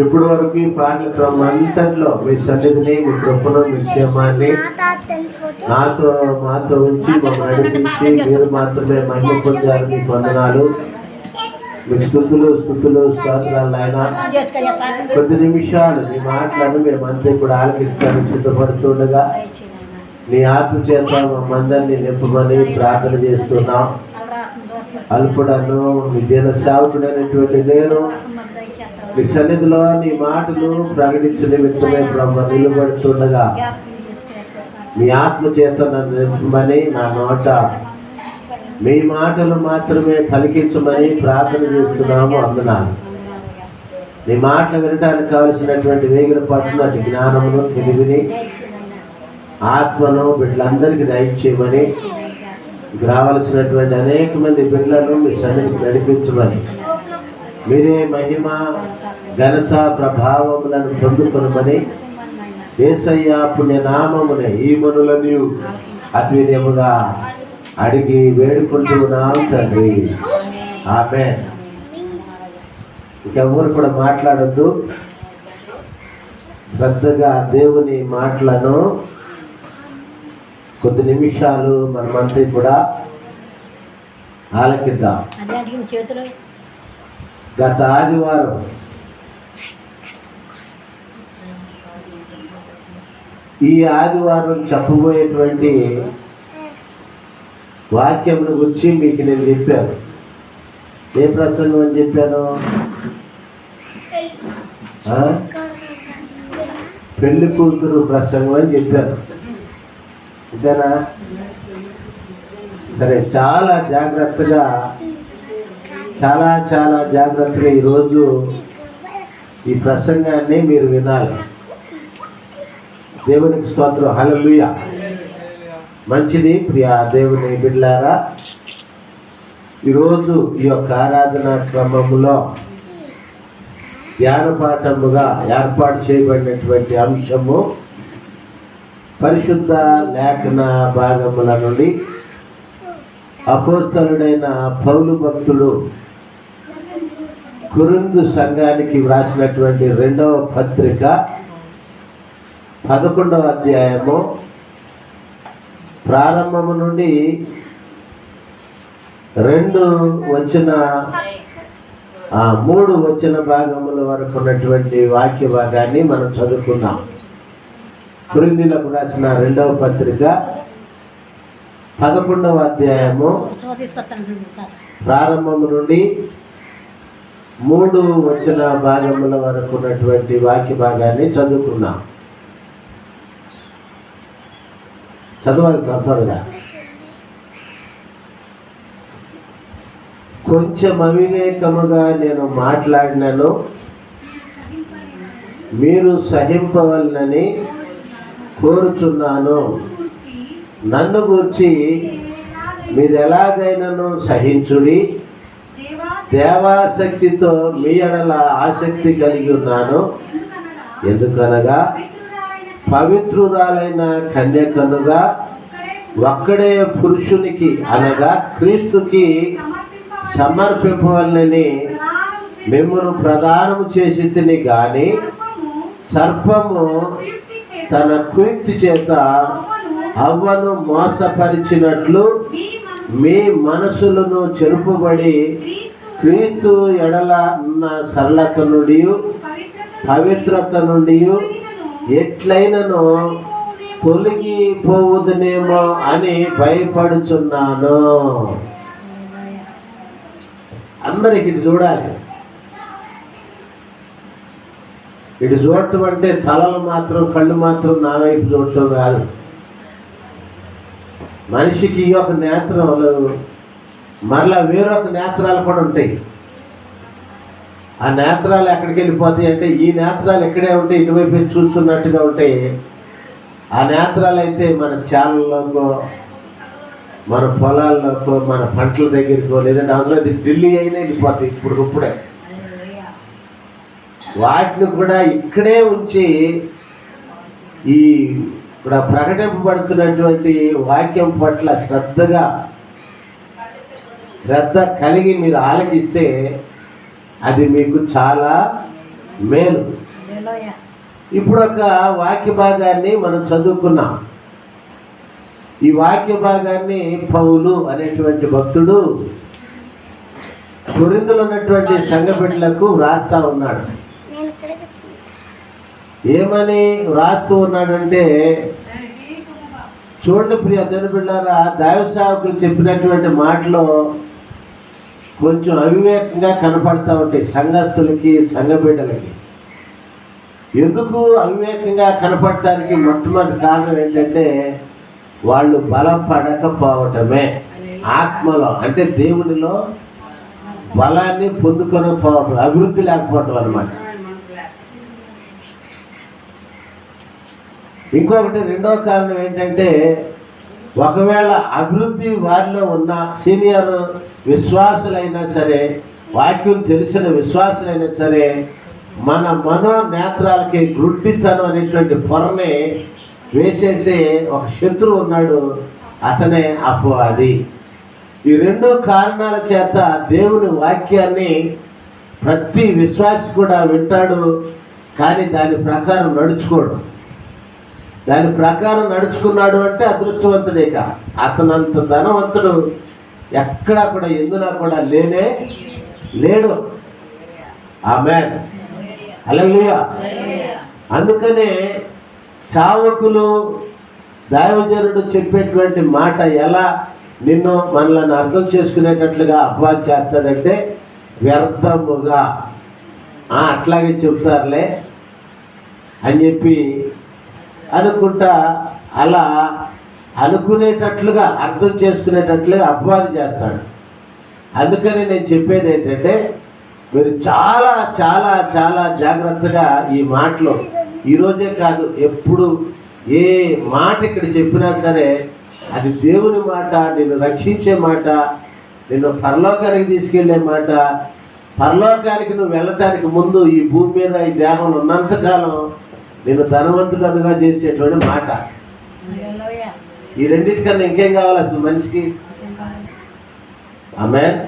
ఇప్పటి వరకు ఈ పాటల క్రమం అంతట్లో మీ సన్నిధిని, మీ కృపను, మీ క్షేమాన్ని మాతో ఉంచి మమ్మల్ని నడిపించి మీరు మాత్రమే మహిమ పొందారు. మీ వందనాలు, మీకు స్థుతులు స్తోత్రాలు. ఆయన కొద్ది నిమిషాలు మీ మాటలను మేమంతా ఇప్పుడు ఆలకించడానికి సిద్ధపడుతుండగా నీ ఆత్మ చేత మమ్మందరినీ నింపమని ప్రార్థన చేస్తున్నాం. అల్పుడను మీ దీన సేవకుడైనటువంటి నేను నీ సన్నిధిలో నీ మాటలు ప్రకటించే నిమిత్తమే బ్రహ్మ నిలబడుతుండగా మీ ఆత్మ చేత నన్ను నింపమని, నా నోట మీ మాటలు మాత్రమే పలికించమని ప్రార్థన చేస్తున్నాము. అందునాలు నీ మాటలు వినడానికి కావలసినటువంటి వేగిన పట్టునటి జ్ఞానమును, తెలివిని, ఆత్మను బిడ్డలందరికీ దయచేయమని, రావలసినటువంటి అనేక మంది బిడ్డలను మీ సన్నిధికి నడిపించమని, మీరే మహిమ ఘనత ప్రభావములను పొందుకొనమని యేసయ్య పుణ్యనామమునే ఈ మనులను అతి వినయముగా అడిగి వేడుకుంటున్నాం తండ్రి. ఆమేన్. ఇంకెవ్వరు కూడా మాట్లాడొద్దు. శ్రద్ధగా దేవుని మాటలను కొద్ది నిమిషాలు మనమంతా కూడా ఆలకిద్దాం. గత ఆదివారం ఈ ఆదివారం చెప్పబోయేటువంటి వాక్యమును గురించి మీకు నేను చెప్పాను. ఏ ప్రసంగం అని చెప్పాను? పెళ్లి కూతురు ప్రసంగం అని చెప్పాను. అంతేనా? సరే, చాలా జాగ్రత్తగా ఈరోజు ఈ ప్రసంగాన్ని మీరు వినాలి. దేవునికి స్తోత్రం. హల్లెలూయా. మంచిది ప్రియ దేవుని బిడ్డలారా, ఈరోజు ఈ యొక్క ఆరాధన క్రమములో ధ్యానపాఠముగా ఏర్పాటు చేయబడినటువంటి అంశము పరిశుద్ధ లేఖన భాగముల నుండి అపోస్తలుడైన పౌలు భక్తుడు కొరింథు సంఘానికి వ్రాసినటువంటి 2వ పత్రిక 11వ అధ్యాయము ప్రారంభము నుండి 3 వచన భాగముల వరకు ఉన్నటువంటి వాక్య భాగాన్ని మనం చదువుకున్నాం. కొరింథీయులకు రాసిన 2వ పత్రిక 11వ అధ్యాయము ప్రారంభము నుండి 3 వచన భాగముల వరకు ఉన్నటువంటి వాక్య భాగాన్ని చదువుకున్నాం. చదవాలి తప్పదుగా. కొంచెం అవివేకముగా నేను మాట్లాడినను మీరు సహింపవలనని కోరుచున్నాను. నన్ను గూర్చి మీరు ఎలాగైనాను సహించుడి. దేవాసక్తితో మీ ఎడల ఆసక్తి కలిగి ఉన్నాను. ఎందుకనగా పవిత్రురాలైన కన్యకనుగా ఒక్కడే పురుషునికి అనగా క్రీస్తుకి సమర్పింపవలనని మిమ్మును ప్రదానము చేసి తిని గాని సర్పము తన కుయుక్తి చేత అవ్వను మోసపరిచినట్లు మీ మనసులను చెరుపుబడి క్రీస్తు ఎడల ఉన్న సరళత నుండి పవిత్రత నుండి ఎట్లయినను తొలగిపోవుదనేమో అని భయపడుచున్నాను. అందరికి ఇటు చూడాలి. ఇటు చూడటం అంటే తలలు మాత్రం కళ్ళు మాత్రం నా వైపు చూడటం కాదు. మనిషికి ఈ ఒక నేత్రాలు మరలా వేరొక నేత్రాలు కూడా ఉంటాయి. ఆ నేత్రాలు ఎక్కడికి వెళ్ళిపోతాయి అంటే ఈ నేత్రాలు ఇక్కడే ఉంటాయి, ఇటువైపు చూస్తున్నట్టుగా ఉంటాయి. ఆ నేత్రాలు అయితే మన చేలల్లోకో, మన పొలాల్లోకో, మన పంటల దగ్గరికో, లేదంటే అందులో ఢిల్లీ అయినా వెళ్ళిపోతాయి ఇప్పుడే. వాటిని కూడా ఇక్కడే ఉంచి ఈ ఇక్కడ ప్రకటింపబడుతున్నటువంటి వాక్యం పట్ల శ్రద్ధ కలిగి మీరు ఆలకిస్తే అది మీకు చాలా మేలు. ఇప్పుడు ఒక వాక్య భాగాన్ని మనం చదువుకున్నాం. ఈ వాక్య భాగాన్ని పౌలు అనేటువంటి భక్తుడు కొరింథీలో ఉన్నటువంటి సంఘ బిడ్డలకు వ్రాస్తా ఉన్నాడు. ఏమని వ్రాస్తూ ఉన్నాడంటే, చూడండి ప్రియ దేవుని బిడ్డలారా, దైవ సేవకులు చెప్పినటువంటి మాటలో కొంచెం అవివేకంగా కనపడతా ఉంటాయి సంఘస్థులకి, సంఘ బిడ్డలకి. ఎందుకు అవివేకంగా కనపడటానికి మొట్టమొదటి కారణం ఏంటంటే, వాళ్ళు బలపడకపోవటమే. ఆత్మలో అంటే దేవునిలో బలాన్ని పొందుకొని పోవటం, అభివృద్ధి లేకపోవటం అన్నమాట. ఇంకొకటి రెండవ కారణం ఏంటంటే, ఒకవేళ అభివృద్ధి వారిలో ఉన్న సీనియర్ విశ్వాసులైనా సరే, వాక్యం తెలిసిన విశ్వాసులైనా సరే, మన మనోనేత్రాలకి గుడ్డితనం అనేటువంటి పొరని వేసేసే ఒక శత్రువు ఉన్నాడు, అతనే అపవాది. ఈ రెండు కారణాల చేత దేవుని వాక్యాన్ని ప్రతి విశ్వాసి కూడా వింటాడు, కానీ దాని ప్రకారం నడుచుకోడు. దాని ప్రకారం నడుచుకున్నాడు అంటే అదృష్టవంతుడేక. అతనంత ధనవంతుడు ఎక్కడా కూడా ఎందునా కూడా లేనే లేడు. ఆమేన్, హల్లెలూయా. అందుకనే సేవకులు, దైవజనుడు చెప్పేటువంటి మాట ఎలా నిన్ను మనల్ని అర్థం చేసుకునేటట్లుగా అపవాది చేస్తాడంటే, వ్యర్థముగా అట్లాగే చెప్తారులే అని చెప్పి అనుకుంటా, అలా అనుకునేటట్లుగా, అర్థం చేసుకునేటట్లుగా అపవాది చేస్తాడు. అందుకని నేను చెప్పేది ఏంటంటే, మీరు చాలా చాలా చాలా జాగ్రత్తగా ఈ మాటలు, ఈరోజే కాదు ఎప్పుడు ఏ మాట ఇక్కడ చెప్పినా సరే అది దేవుని మాట, నిన్ను రక్షించే మాట, నిన్ను పరలోకానికి తీసుకెళ్లే మాట. పరలోకానికి నువ్వు వెళ్ళటానికి ముందు ఈ భూమి మీద ఈ దేహంలో ఉన్నంతకాలం నిన్ను ధనవంతుడనుగా చేసేటువంటి మాట. ఈ రెండింటికన్నా ఇంకేం కావాలి అసలు మనిషికి? ఆమేన్.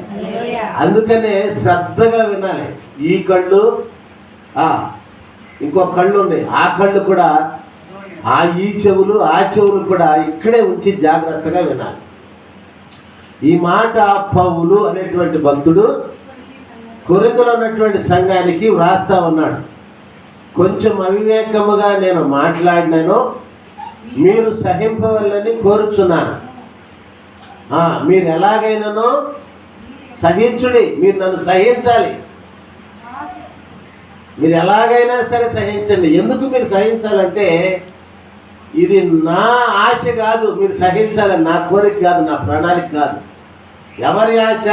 అందుకనే శ్రద్ధగా వినాలి. ఈ కళ్ళు, ఇంకో కళ్ళు ఉన్నాయి, ఆ కళ్ళు కూడా, ఈ చెవులు, ఆ చెవులు కూడా ఇక్కడే ఉంచి జాగ్రత్తగా వినాలి. ఈ మాట పౌలు అనేటువంటి భక్తుడు కొరింథీలో ఉన్నటువంటి సంఘానికి వ్రాస్తా ఉన్నాడు. కొంచెం అవివేకముగా నేను మాట్లాడినాను, మీరు సహింపవల్లని కోరుచున్నాను. మీరు ఎలాగైనానో సహించుడి, మీరు నన్ను సహించాలి. మీరు ఎలాగైనా సరే సహించండి. ఎందుకు మీరు సహించాలంటే, ఇది నా ఆశ కాదు మీరు సహించాలని, నా కోరిక కాదు, నా ప్రణాళిక కాదు. ఎవరి ఆశ?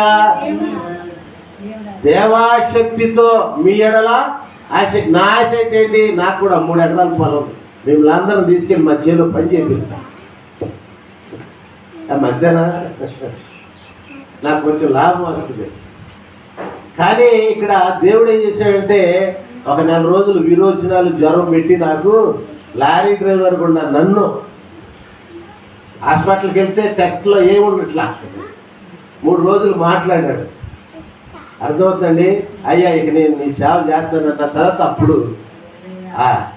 దేవాశక్తితో మీ ఎడల ఆశ. నా ఆశ అయితే ఏంటి? నాకు కూడా 3 ఎకరాల పొలం, మిమ్మల్ని అందరం తీసుకెళ్ళి మా చేలో పని చేపిస్తాం. మధ్యాహ్న నాకు కొంచెం లాభం వస్తుంది. కానీ ఇక్కడ దేవుడు ఏం చేశాడంటే, ఒక 4 రోజులు విరోచనాలు, జ్వరం పెట్టి నాకు లారీ డ్రైవర్ కూడా నన్ను హాస్పిటల్కి వెళ్తే టెస్ట్లో ఏముండట్లా 3 రోజులు మాట్లాడాడు. అర్థమవుతుందండి. అయ్యా ఇక నేను నీ సేవ చేస్తానన్న తర్వాత అప్పుడు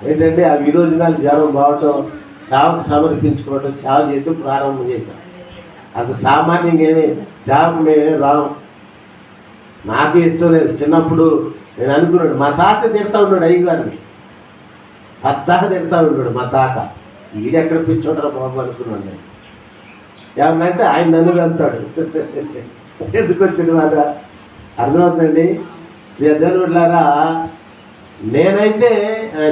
ఏంటంటే ఆ విరోచనాలు, జ్వరం బావటం, సేవకు సమర్పించుకోవటం, సేవ చేయడం ప్రారంభం చేశాం. అంత సామాన్యంగా ఏమి సేవకు మేమే రాము. నాకు ఇష్టం లేదు. చిన్నప్పుడు నేను అనుకున్నాడు, మా తాత తిడతా ఉన్నాడు అయ్యగారిని, పద్దాక తిడతా ఉన్నాడు మా తాత. ఈడెక్కడ పిచ్చోడరా బాబు అనుకున్నాను నేను. ఏమన్నంటే ఆయన నన్ను అంటాడు. ఎందుకు వచ్చింది మాట అర్థమవుతుందండి. దేవుని బిడ్డలారా, నేనైతే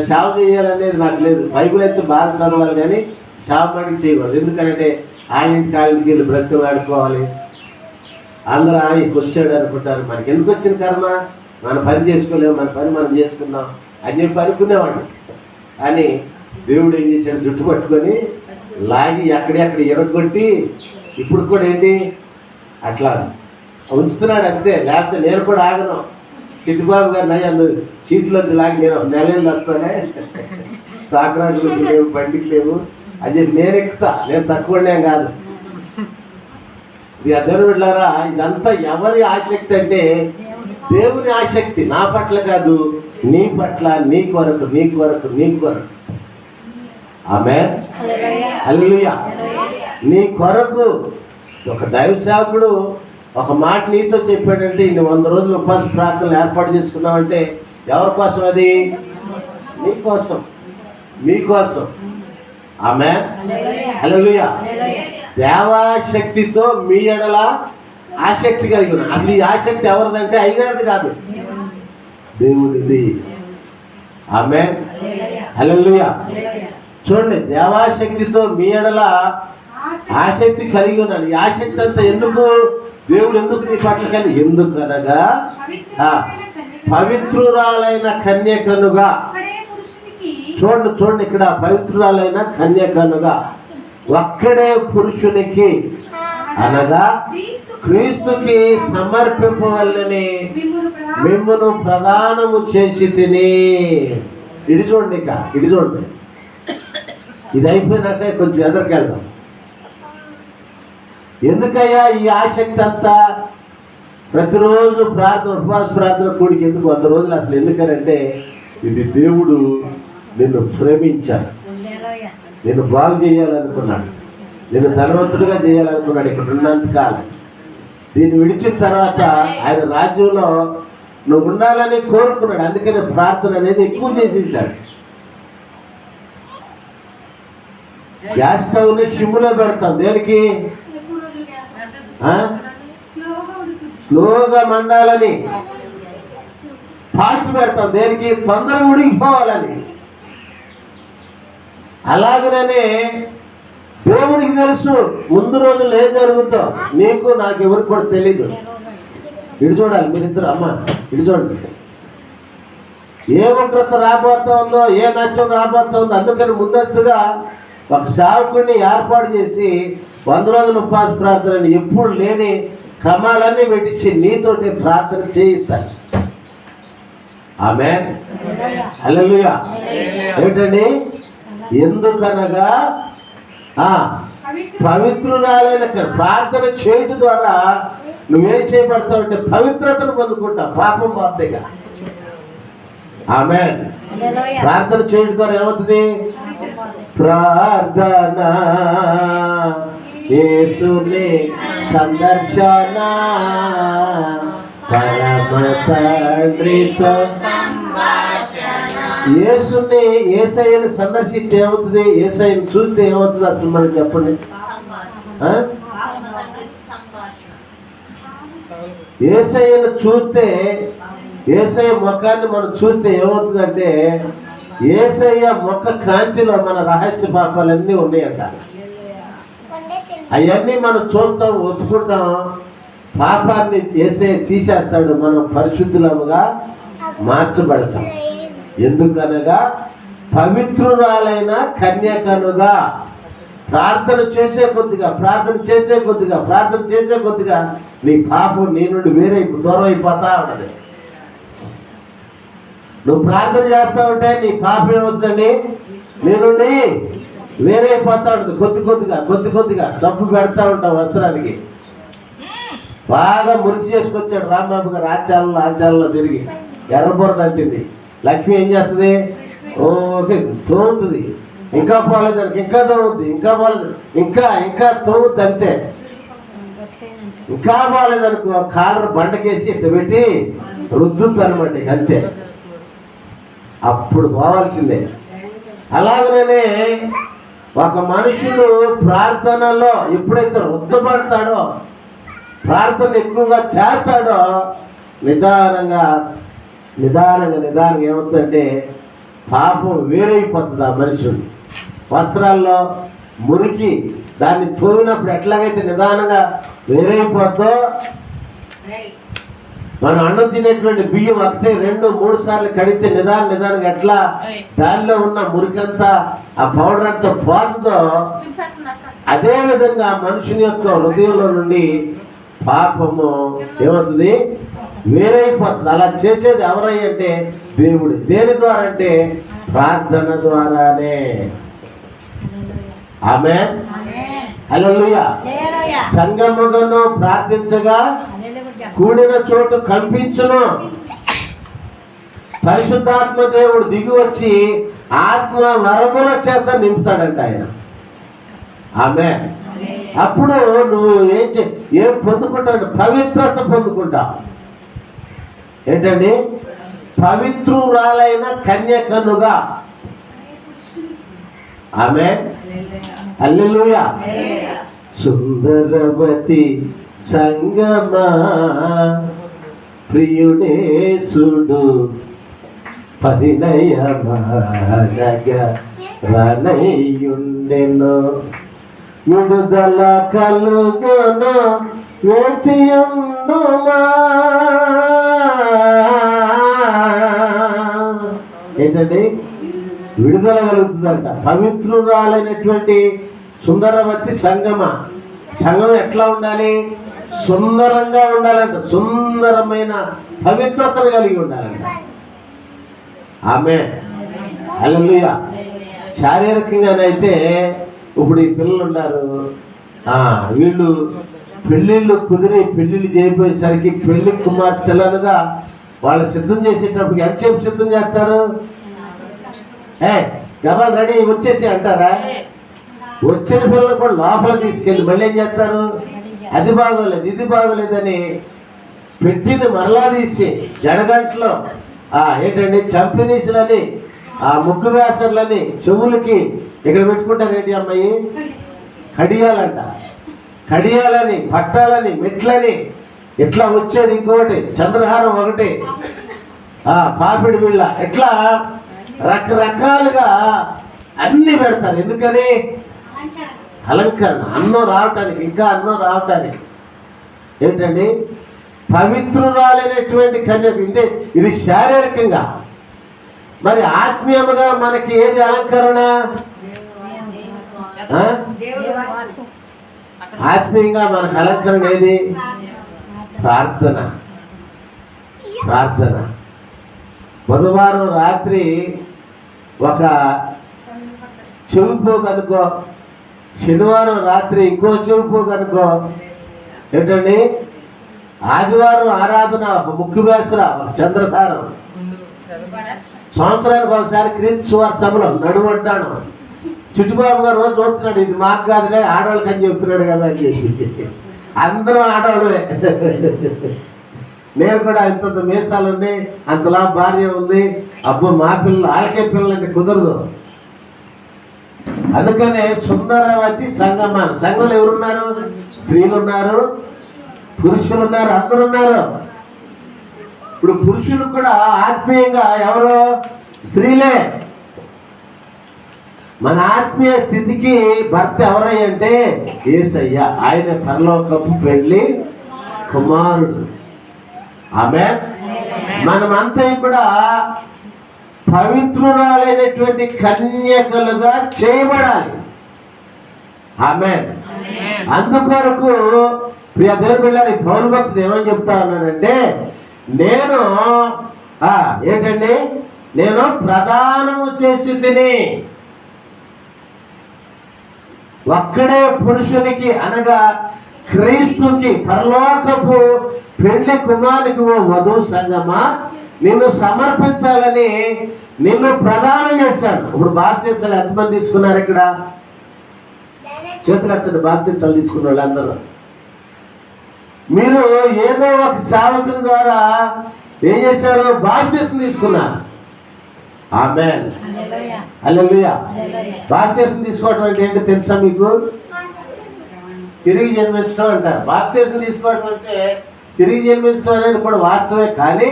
సేవ చేయాలనేది నాకు లేదు. బైబిల్ అయితే బాగా చదవాలి, కానీ సేవ మటుకు చేయకూడదు. ఎందుకంటే ఆయనకి వెళ్ళి బ్రతుకులు ఆడుకోవాలి, అందరూ ఆయనకి వచ్చాడు అనుకుంటారు. మనకి ఎందుకు వచ్చిన కర్మ? మన పని చేసుకోలేము, మన పని మనం చేసుకున్నాం అని చెప్పి అనుకునేవాడు. కానీ దేవుడు ఏం చేశాడు? జుట్టు పట్టుకొని లాగి ఎక్కడెక్కడ ఎరగొట్టి ఇప్పుడు కూడా ఏంటి అట్లా ఉంచుతున్నాడు అంతే. లేకపోతే నేను కూడా ఆగను. చిట్టుబాబు గారు నయ్యా నువ్వు సీట్లోకి లాగి నేను 1 నెలలు వస్తానే, తాకరాజులకు లేవు, బండికి లేవు అని చెప్పి నేను ఎక్కుతా. నేను తక్కువనే కాదు. ఇక దేవుని బిడ్డలారా, ఇదంతా ఎవరి ఆసక్తి అంటే దేవుని ఆసక్తి నా పట్ల కాదు, నీ పట్ల, నీ కొరకు, నీ కొరకు, నీ కొరకు. ఆమేన్, హల్లెలూయా. నీ కొరకు ఒక దైవ సేవకుడు ఒక మాట నీతో చెప్పాడంటే, ఇన్ని 100 రోజులు ఉపవాస ప్రార్థనలు ఏర్పాటు చేసుకున్నావంటే ఎవరి కోసం? అది నీ కోసం, మీకోసం. ఆమేన్, హల్లెలూయా. దేవాశక్తితో మీ ఎడల ఆసక్తి కలిగి ఉన్నా. అసలు ఈ ఆసక్తి ఎవరిదంటే అయ్యగారిది కాదు, దేవుడిది. ఆమేన్, హల్లెలూయా. చూడండి, దేవాశక్తితో మీ ఎడల ఆసక్తి కలిగి ఉన్నాను. ఈ ఆసక్తి అంతా ఎందుకు? దేవుడు ఎందుకు నీ పట్ల కలిగి? ఎందుకనగా పవిత్రురాలైన కన్యకనుగా. చూడండి చూడండి, ఇక్కడ పవిత్రురాలైన కన్యకనుగా ఒక్కడే పురుషునికి అనగా క్రీస్తుకి సమర్పింపవల్లని మిమ్మును ప్రదానము చేసి తిని. ఇది చూడండి, ఇక ఇది చూడండి. ఇది అయిపోయినాక కొంచెం ఎదరికెళ్దాం. ఎందుకయ్యా ఈ ఆసక్తి అంతా? ప్రతిరోజు ప్రార్థన, ఉపవాస ప్రార్థన కూడికి ఎందుకు 100 రోజులు? అసలు ఎందుకనంటే ఇది దేవుడు నిన్ను ప్రేమించాడు, నిన్ను బాగు చేయాలనుకున్నాడు, నిన్ను ధనవంతుడిగా చేయాలనుకున్నాడు ఇక్కడ ఉన్నంతకాలం. దీన్ని విడిచిన తర్వాత ఆయన రాజ్యంలో నువ్వు ఉండాలని కోరుకున్నాడు. అందుకని ప్రార్థన అనేది ఎక్కువ చేసేసాడు. గ్యాస్ స్టవ్ని షిమ్ములో పెడతాం. దేనికి? స్లోగా మండాలని. ఫాస్ట్ పెడతాం. దేనికి? తొందరగా ఉడికిపోవాలని. అలాగనే దేవునికి తెలుసు ముందు రోజులు ఏం జరుగుతుందో. నీకు నాకు ఎవరికి కూడా తెలీదు. ఇటు చూడాలి మీరిద్దరు. అమ్మ ఇటు చూడండి, ఏ ఉగ్రత రాబోతా ఉందో, ఏ నష్టం రాబోతా ఉందో. అందుకని ముందస్తుగా ఒక సేవకుడిని ఏర్పాటు చేసి 100 రోజుల ఉపవాస ప్రార్థనని ఎప్పుడు లేని క్రమాలన్నీ పెట్టించి నీతోటి ప్రార్థన చేయిస్తాను. ఆమేన్, హల్లెలూయా. ఏంటండి? ఎందుకనగా పవిత్రురాలైన ప్రార్థన చేయడం ద్వారా నువ్వేం చేయబడతావు అంటే పవిత్రతను పొందుకుంటావు, పాపం పోతేగా. ఆమేన్. ప్రార్థన చేయడం ద్వారా ఏమవుతుంది? ప్రార్థన యేసుని సందర్శన, పరమ తండ్రితో యేసుని, యేసయ్యని సందర్శిస్తే ఏమవుతుంది? యేసయ్యని చూస్తే ఏమవుతుంది? అసలు మనకి చెప్పండి. యేసయ్యను చూస్తే, యేసయ్య ముఖాన్ని మనం చూస్తే ఏమవుతుందంటే, యేసయ్య ముఖ కాంతిలో మన రహస్య పాపాలన్నీ ఉన్నాయంట. అవన్నీ మనం చూస్తాం, ఒప్పుకుంటాం. పాపాన్ని యేసయ్య తీసేస్తాడు, మనం పరిశుద్ధులముగా మార్చబడతాం. ఎందుకనగా పవిత్రురాలైన కన్యకనుగా ప్రార్థన చేసే కొద్దిగా, ప్రార్థన చేసే కొద్దిగా, ప్రార్థన చేసే కొద్దిగా నీ పాపం నీ నుండి వేరే దూరం అయిపోతా ఉన్నది. నువ్వు ప్రార్థన చేస్తా ఉంటే నీ పాపం ఏమవుతుందండి? నీ నుండి వేరైపోతా ఉంటుంది. కొద్ది కొద్దిగా కొద్ది కొద్దిగా సబ్బు పెడతా ఉంటాం వస్త్రానికి. బాగా మురికి చేసుకొచ్చాడు రాంబాబు గారు. ఆచారంలో తిరిగి ఎర్రబురదంటింది. లక్ష్మి ఏం చేస్తుంది? ఓకే తోముతుంది. ఇంకా పోలేదు దానికి, ఇంకా తోముద్ది, ఇంకా పోలేదు, ఇంకా తోముద్ది. అంతే. ఇంకా పోలేదనుకో కాలర్ బండకేసి ఇట్ట పెట్టి రుద్దుద్ది అనమాట. అంతే, అప్పుడు పోవాల్సిందే. అలాగనే ఒక మనుషుడు ప్రార్థనలో ఎప్పుడైతే రుద్దపడతాడో, ప్రార్థన ఎక్కువగా చేస్తాడో, నిదానంగా ఏమవుతుందంటే పాపం వేరైపోతుంది. ఆ మనుషుడు వస్త్రాల్లో మురికి దాన్ని తోమినప్పుడు ఎట్లాగైతే నిదానంగా వేరైపోద్దో, మనం అన్నం తినేటువంటి బియ్యం 1, 2, 3 సార్లు కడిగితే నిదానంగా ఎట్లా దానిలో ఉన్న మురికంతా, ఆ పౌడర్ అంతా పోతుందో, అదే విధంగా మనుషుని యొక్క హృదయంలో నుండి పాపము ఏమవుతుంది? వేరైపోతుంది. అలా చేసేది ఎవరై అంటే దేవుడు. దేని ద్వారా అంటే ప్రార్థన ద్వారానే. ఆమేన్, హల్లెలూయా. సంఘముగాను ప్రార్థించగా కూడిన చోటు కంపించును. పరిశుద్ధాత్మ దేవుడు దిగి వచ్చి ఆత్మ వరముల చేత నింపుతాడంట ఆయన. ఆమేన్. అప్పుడు నువ్వు ఏం పొందుకుంటావు? పవిత్రత పొందుకుంటావు. ఏంటండి? పవిత్రురాలైన కన్యకనుగా. ఆమేన్. హల్లెలూయా. సుందరవతి సంగమా ప్రియుడేసుడు పరిణయమానగా రణయుండెను. విడుదల కలుగును వేచియుండుమా. ఏంటండి? విడుదల కలుగుతుందంట. పవిత్రురాలైనటువంటి సుందరవతి సంగమ. సంగమం ఎట్లా ఉండాలి? సుందరంగా ఉండాలంట. సుందరమైన పవిత్రతను కలిగి ఉండాలంట. ఆమేన్. హల్లెలూయా. శారీరకంగానైతే ఇప్పుడు ఈ పిల్లలు ఉన్నారు, వీళ్ళు పెళ్ళిళ్ళు కుదిరి పెళ్ళిళ్ళు చేయబోయేసరికి పెళ్లి కుమార్తెలనుగా వాళ్ళు సిద్ధం చేసేటప్పుడు ఎంతసేపు సిద్ధం చేస్తారు? గబాల్ రెడీ వచ్చేసి అంటారా? వచ్చిన పిల్లలు కూడా లోపల తీసుకెళ్ళి మళ్ళీ ఏం చేస్తారు? అది బాగోలేదు ఇది బాగోలేదని పెట్టింది మరలా తీసి జడగంటలో ఏంటండి చంపినీసులని, ముగ్గు వేసర్లని, చెవులకి ఇక్కడ పెట్టుకుంటారు. ఏంటి అమ్మాయి? కడియాలంట. కడియాలని, పట్టాలని, మెట్లని, ఇట్లా వచ్చేది ఇంకొకటి, చంద్రహారం ఒకటి, పాపిడి బిళ్ళ, ఇట్లా రకరకాలుగా అన్ని పెడతారు. ఎందుకని? అలంకరణ, అన్నం రావటానికి, ఇంకా అన్నం రావటానికి. ఏంటండి? పవిత్రురాలైనటువంటి కన్యక. అంటే ఇది శారీరకంగా. మరి ఆత్మీయముగా మనకి ఏది అలంకరణ? ఆత్మీయంగా మనకు అలంకరణ ఏది? ప్రార్థన. ప్రార్థన. బుధవారం రాత్రి ఒక చెవిపోగు అనుకో, శనివారం రాత్రి ఇంకో చెవిపోగు అనుకో. ఏంటండి? ఆదివారం ఆరాధన ఒక ముఖ్య వేసర, ఒక చంద్రహారం. సంవత్సరానికి ఒకసారి క్రీస్తు సువార్త సభలో నడుమంటాను. చుట్టుబాబు గారు రోజు చూస్తున్నాడు, ఇది మాకు కాదులే ఆడవాళ్ళకి అని చెప్తున్నాడు కదా అని చెప్పి. అందరూ ఆడవాళ్ళే. నేను కూడా ఇంతంత మీసాలు ఉన్నాయి, అంతలా భార్య ఉంది, అబ్బో మా పిల్లలు వాళ్ళకే పిల్లలు అంటే కుదరదు. అందుకనే సుందరవతి సంగమాన. సంఘంలో ఎవరున్నారు? స్త్రీలు ఉన్నారు, పురుషులు ఉన్నారు, అందరు ఉన్నారు. ఇప్పుడు పురుషులు కూడా ఆత్మీయంగా ఎవరు? స్త్రీలే. మన ఆత్మీయ స్థితికి భర్త ఎవరయ్యంటే యేసయ్య. ఆయన పరలోకపు పెళ్లి కుమారుడు. ఆమేన్. మనమంతా కూడా పవిత్రురాలైనటువంటి కన్యకలుగా చేయబడాలి. ఆమేన్. అందుకొరకు ప్రియ దేవుని బిడ్డలారా, పౌలు భక్తుడు ఏమని చెప్తా ఉన్నాడంటే, నేను ఏంటండి? నేను ప్రదానము చేసి తిని. ఒక్కడే పురుషునికి అనగా క్రీస్తుకి, పరలోకపు పెళ్లి కుమారునికి ఓ వధువు సంగమా నిన్ను సమర్పించాలని నిన్ను ప్రదానం చేశాను. ఇప్పుడు బాప్తీసాలు ఎంతమంది తీసుకున్నారు? ఇక్కడ చేతులు ఎత్తండి. బాప్తీసాలు తీసుకున్న వాళ్ళందరూ. మీరు ఏదో ఒక సేవకుని ద్వారా ఏం చేశారు? బాప్తీసం తీసుకున్నారు. ఆమేన్. హల్లెలూయా. బాప్తీసం తీసుకోవటం అంటే ఏంటో తెలుసా మీకు? తిరిగి జన్మించడం అంటారు. బాప్తీసం తీసుకోవటం అంటే తిరిగి జన్మించడం అనేది కూడా వాస్తవే, కానీ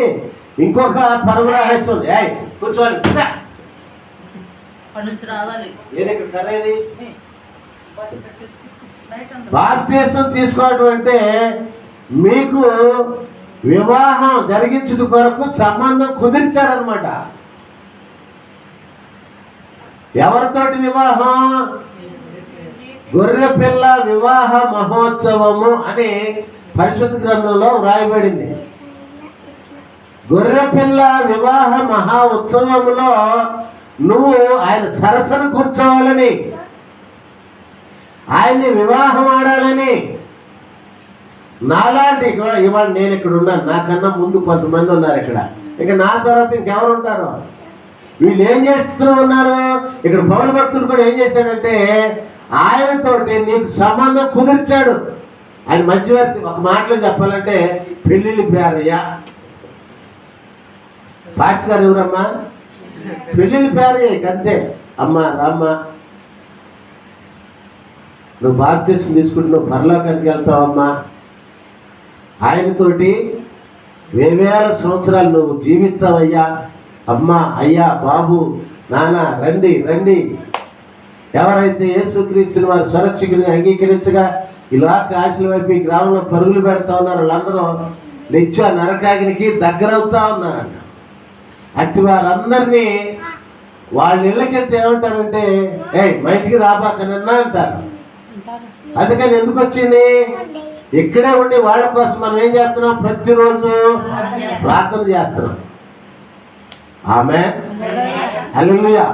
ఇంకొక పరమ రహస్యం ఉంది. కూర్చోవాలి. బాప్తీసం తీసుకోవటం అంటే మీకు వివాహం జరిగించుట కొరకు సంబంధం కుదిర్చారనమాట. ఎవరితోటి వివాహం? గొర్రె పిల్ల వివాహ మహోత్సవము అని పరిశుద్ధ గ్రంథంలో వ్రాయబడింది. గొర్రె పిల్ల వివాహ మహా ఉత్సవములో నువ్వు ఆయన సరసన కూర్చోవాలని, ఆయన్ని వివాహం ఆడాలని, నాలాంటి ఇవాళ నేను ఇక్కడ ఉన్నాను, నాకన్నా ముందు కొంతమంది ఉన్నారు ఇక్కడ, ఇంకా నా తర్వాత ఇంకెవరు ఉంటారు? వీళ్ళు ఏం చేస్తూ ఉన్నారు? ఇక్కడ పౌలు భక్తుడు కూడా ఏం చేశాడంటే ఆయనతోటి నీకు సంబంధం కుదిర్చాడు. ఆయన మధ్యవర్తి. ఒక మాటలో చెప్పాలంటే పెళ్ళిళ్ళు పేరయ్యా. పాస్టర్ గారు ఎవరమ్మా? పెళ్ళిళ్ళు పేరయ్య అంతే. అమ్మ రామ్మ, నువ్వు బాప్తిసం తీసుకుంటే నువ్వు పరలోకానికి వెళ్తావమ్మా. ఆయనతోటి వేవేల సంవత్సరాలు నువ్వు జీవిస్తావయ్యా. అమ్మా, అయ్యా, బాబు, నాన్న, రండి రండి. ఎవరైతే యేసుక్రీస్తుని వారి సురక్షకుని అంగీకరించగా ఈ లోక ఆశల వైపు ఈ గ్రామంలో పరుగులు పెడతా ఉన్నారు, వాళ్ళందరూ నిత్య నరకాగ్నికి దగ్గరవుతా ఉన్నారంట. అట్టి వారందరినీ వాళ్ళ ఇళ్ళకెళ్తే ఏమంటారంటే మా ఇంటికి రాబాకనన్నా అంటారు. అందుకని ఎందుకు వచ్చింది? ఇక్కడే ఉండి వాళ్ళ కోసం మనం ఏం చేస్తున్నాం? ప్రతిరోజు ప్రార్థన చేస్తున్నాం. ఆమేన్, హల్లెలూయా.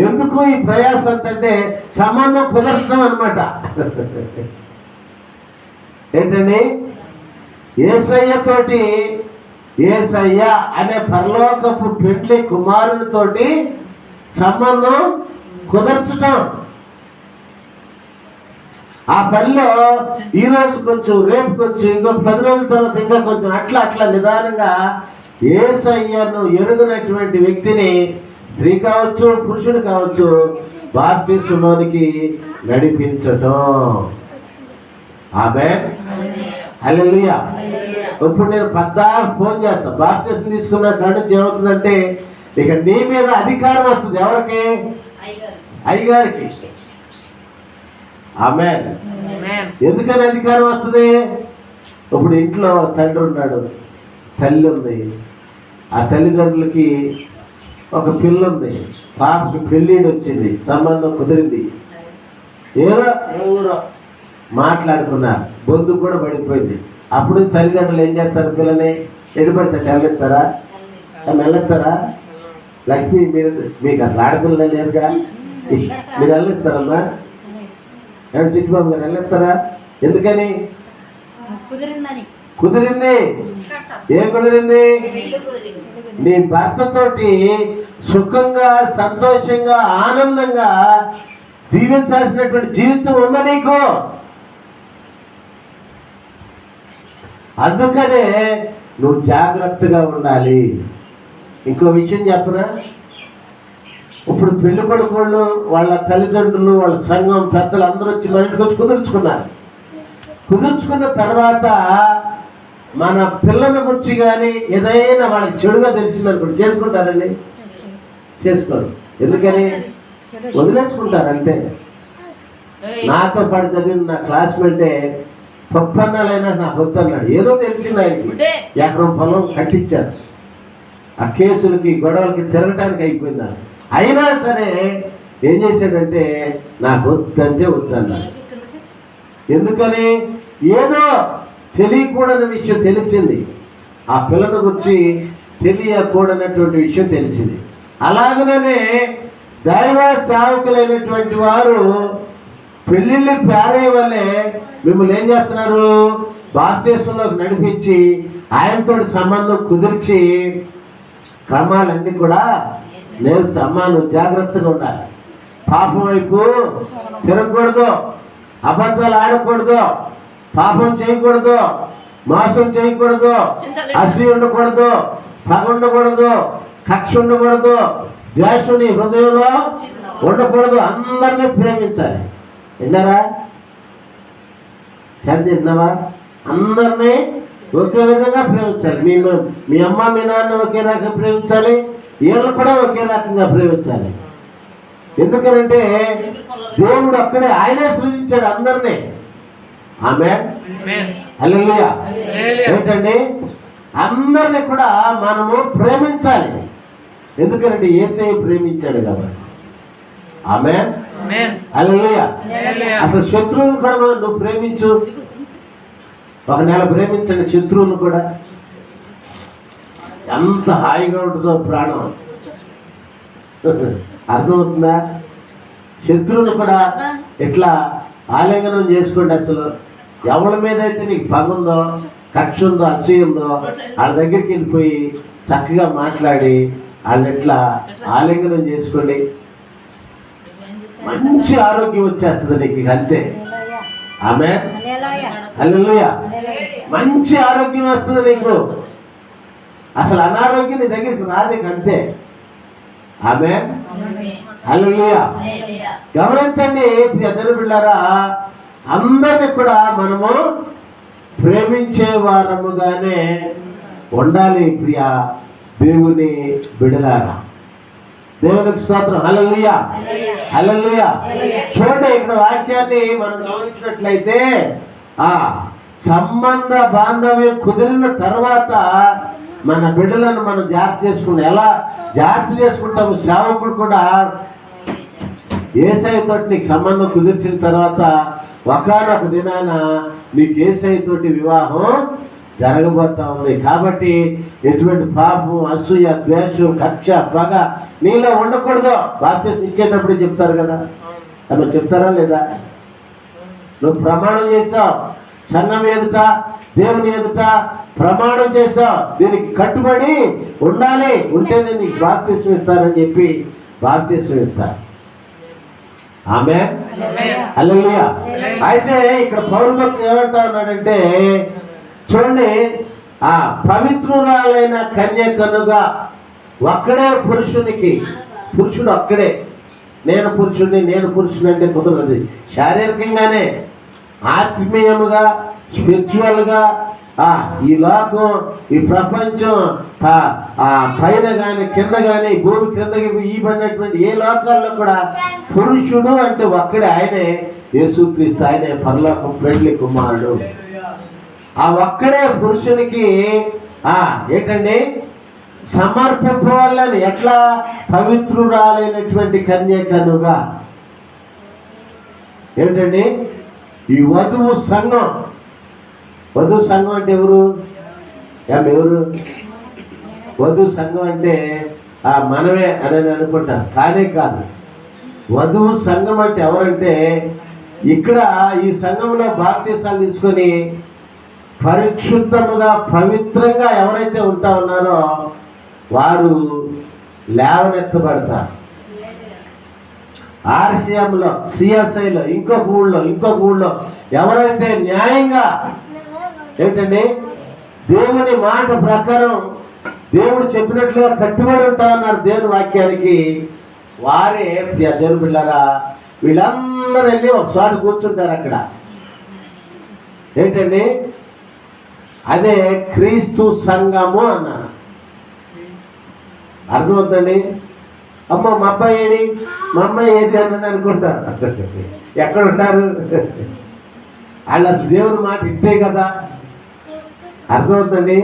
ఎందుకు ఈ ప్రయాసం అంటే సంబంధం కుదర్చడం అన్నమాట. ఏంటండి? యేసయ్యతోటి, యేసయ్య అనే పరలోకపు పెండ్లి కుమారునితోటి సంబంధం కుదర్చటం. ఆ పనిలో ఈరోజు కొంచెం, రేపు కొంచెం, ఇంకొక 10 రోజుల తర్వాత ఇంకా కొంచెం, అట్లా అట్లా నిదానంగా యేసయ్యను ఎరుగనటువంటి వ్యక్తిని, స్త్రీ కావచ్చు పురుషుడు కావచ్చు, బాప్తిసంలోనికి నడిపించటం. ఆమేన్, హల్లెలూయా. ఇప్పుడు నేను ఫోన్ చేస్తాను. బాప్తిసం తీసుకున్న కాడి నుంచి ఏమవుతుందంటే ఇక నీ మీద అధికారం వస్తుంది. ఎవరికి? అయ్యగారికి. ఆమేన్. ఎందుకని అధికారం వస్తుంది? ఇప్పుడు ఇంట్లో తండ్రి ఉన్నాడు, తల్లి ఉంది. ఆ తల్లిదండ్రులకి ఒక పిల్ల ఉంది, పాపకి పెళ్ళిడు వచ్చింది, సంబంధం కుదిరింది. ఎవరో మాట్లాడుకున్నారు, బొందు కూడా పడిపోయింది. అప్పుడు తల్లిదండ్రులు ఏం చేస్తారు? పిల్లని ఎడిపడతారు, వెళ్ళెత్తారా? వెళ్ళెత్తారా? లక్ష్మి, మీకు అసలు ఆడపిల్ల లేరుగా, మీరు వెళ్ళెత్తారమ్మా? ఎవరు? చిట్టుబాబు గారు వెళ్ళెత్తారా? ఎందుకని? కుదిరింది. ఏం కుదిరింది? నీ భర్తతోటి సుఖంగా, సంతోషంగా, ఆనందంగా జీవించాల్సినటువంటి జీవితం ఉందా నీకు? అందుకనే నువ్వు జాగ్రత్తగా ఉండాలి. ఇంకో విషయం చెప్పనా? ఇప్పుడు పెళ్లి కొడుకోళ్ళు, వాళ్ళ తల్లిదండ్రులు, వాళ్ళ సంఘం పెద్దలు అందరూ వచ్చి మన ఇంటికి వచ్చి కుదుర్చుకున్నారు. కుదుర్చుకున్న తర్వాత మన పిల్లల గురించి కానీ ఏదైనా వాళ్ళకి చెడుగా తెలిసిందనుకోండి, చేసుకుంటారండి? చేసుకోరు. ఎందుకని? వదిలేసుకుంటారు అంతే. నాతో పాటు చదివిన నా క్లాస్మేటే పప్పన్నాలైనా నాకు వద్దన్నాడు. ఏదో తెలిసింది ఆయనకి, ఎకరం పొలం కట్టించారు. ఆ కేసులకి గొడవలకి తిరగటానికి అయిపోయింది. అయినా సరే ఏం చేశాడంటే నాకు వద్దంటే వద్దన్నాడు. ఎందుకని? ఏదో తెలియకూడని విషయం తెలిసింది. ఆ పిల్లల గురించి తెలియకూడనటువంటి విషయం తెలిసింది. అలాగనే దైవ సేవకులైనటువంటి వారు పెళ్ళిళ్ళు పేరే వల్లే మిమ్మల్ని ఏం చేస్తున్నారు? బాప్తిసంలోకి నడిపించి ఆయనతో సంబంధం కుదిర్చి క్రమాలన్నీ కూడా నేర్పుతా. అమ్మా, నువ్వు జాగ్రత్తగా ఉండాలి. పాపం వైపు తిరగకూడదు, అబద్ధాలు ఆడకూడదు, పాపం చేయకూడదు, మోసం చేయకూడదు, అసూయ ఉండకూడదు, పగ ఉండకూడదు, కక్ష ఉండకూడదు, ద్వేషుని హృదయంలో ఉండకూడదు. అందరినీ ప్రేమించాలి. విన్నారా? శాంతి విన్నావా? అందరినీ ఒకే విధంగా ప్రేమించాలి. మీ అమ్మ మీ నాన్న ఒకే రకంగా ప్రేమించాలి, వీళ్ళు కూడా ఒకే రకంగా ప్రేమించాలి. ఎందుకనంటే దేవుడు అక్కడే ఆయనే సృజించాడు అందరినీ. ఆమేన్, హల్లెలూయా. ఏంటండి? అందరినీ కూడా మనము ప్రేమించాలి. ఎందుకంటే యేసయ్య ప్రేమించాడు కాబట్టి. ఆమేన్, హల్లెలూయా. అసలు శత్రువును కూడా నువ్వు ప్రేమించు. ఒక నెల ప్రేమించండి శత్రువును కూడా. ఎంత హాయిగా ఉంటుందో ప్రాణం. అర్థమవుతుందా? శత్రువును కూడా ఎట్లా ఆలింగనం చేసుకోండి. అసలు ఎవరి మీద అయితే నీకు పగ ఉందో, కక్ష ఉందో, అసూయ ఉందో వాళ్ళ దగ్గరికి వెళ్ళిపోయి చక్కగా మాట్లాడి వాళ్ళని ఎట్లా ఆలింగనం చేసుకోండి. మంచి ఆరోగ్యం వచ్చేస్తుంది నీకు, అంతే. ఆమేన్, హల్లెలూయా. మంచి ఆరోగ్యం వస్తుంది నీకు, అసలు అనారోగ్యం నీ దగ్గరికి రాదు, అంతే. ఆమేన్, హల్లెలూయా. గమనించండి ప్రియ దేవుని బిడ్డలారా, అందరిని కూడా మనము ప్రేమించే వారముగానే ఉండాలి ప్రియ దేవుని బిడ్డలారా. దేవునికి స్తోత్రం, హల్లెలూయా, హల్లెలూయా. చూడండి, ఇక్కడ వాక్యాన్ని మనం గమనించినట్లయితే సంబంధ బాంధవ్యం కుదిరిన తర్వాత మన బిడ్డలను మనం జాగ్రత్త చేసుకుంటాం. ఎలా జాగ్రత్త చేసుకుంటాము? సేవకుడు కూడా యేసయ్యతోటి నీకు సంబంధం కుదిర్చిన తర్వాత ఒకానొక దినాన నీకు యేసయ్యతోటి వివాహం జరగబోతా ఉంది. కాబట్టి ఎటువంటి పాపం, అసూయ, ద్వేషం, కక్ష, పగ నీలో ఉండకూడదు. బాప్తిస్మం ఇచ్చేటప్పుడు చెప్తారు కదా, అలా చెప్తారా లేదా? నువ్వు ప్రమాణం చేసావు, సంఘం ఎదుట, దేవుని ఎదుట ప్రమాణం చేసావు, దీనికి కట్టుబడి ఉండాలి, ఉంటేనే నీకు బాప్తిస్మం ఇస్తానని చెప్పి బాప్తిస్మం ఇస్తారు. ఆమేన్, హల్లెలూయా. అయితే ఇక్కడ పౌలు భక్తుడు ఏమంటా ఉన్నాడంటే, చూడండి, పవిత్రురాలైన కన్యకనుగా ఒక్కడే పురుషునికి, పురుషుడు ఒక్కడే. నేను పురుషుడిని అంటే కుదరదు. శారీరకంగానే, ఆత్మీయముగా, స్పిరిచువల్గా ఈ లోకం, ఈ ప్రపంచం పైన కానీ కింద కానీ, భూమి కిందకి ఇవ్వబడినటువంటి ఏ లోకాల్లో కూడా పురుషుడు అంటే ఒక్కడే, ఆయనే యేసుక్రీస్తు, ఆయనే పరలోకం పెండ్లి కుమారుడు. ఆ ఒక్కడే పురుషునికి ఏంటండి సమర్పింపవాలని. ఎట్లా? పవిత్రురాలైనటువంటి కన్యకనుగా. ఏమిటండి? ఈ వధువు సంఘం. వధువు సంఘం అంటే ఎవరు? ఎవరు వధువు సంఘం అంటే మనమే అని అనుకుంటారు, కానీ కాదు. వధువు సంఘం అంటే ఎవరంటే, ఇక్కడ ఈ సంఘంలో బాప్తిసాలు తీసుకొని పరిశుద్ధముగా, పవిత్రంగా ఎవరైతే ఉంటా ఉన్నారో వారు లేవనెత్తబడతారు. ఆర్సీఎంలో, సిఎస్ఐలో, ఇంకొక ఊళ్ళో ఎవరైతే న్యాయంగా ఏంటండి దేవుని మాట ప్రకారం దేవుడు చెప్పినట్లుగా కట్టుబడి ఉంటా ఉన్నారు దేవుని వాక్యానికి, వారే ప్రియ దేవుని బిడ్డలారా, వీళ్ళందరూ వెళ్ళి ఒక చోట కూర్చుంటారు. అక్కడ ఏంటండి? అదే క్రీస్తు సంఘము అన్నారు. అర్థమవుతుందండి? అమ్మ మా అబ్బాయి ఏడి, మా అమ్మాయి ఏది అన్నది అనుకుంటారు. ఎక్కడ ఉంటారు వాళ్ళు? అసలు దేవుని మాట ఇట్టే కదా. అర్థమవుతుందండి?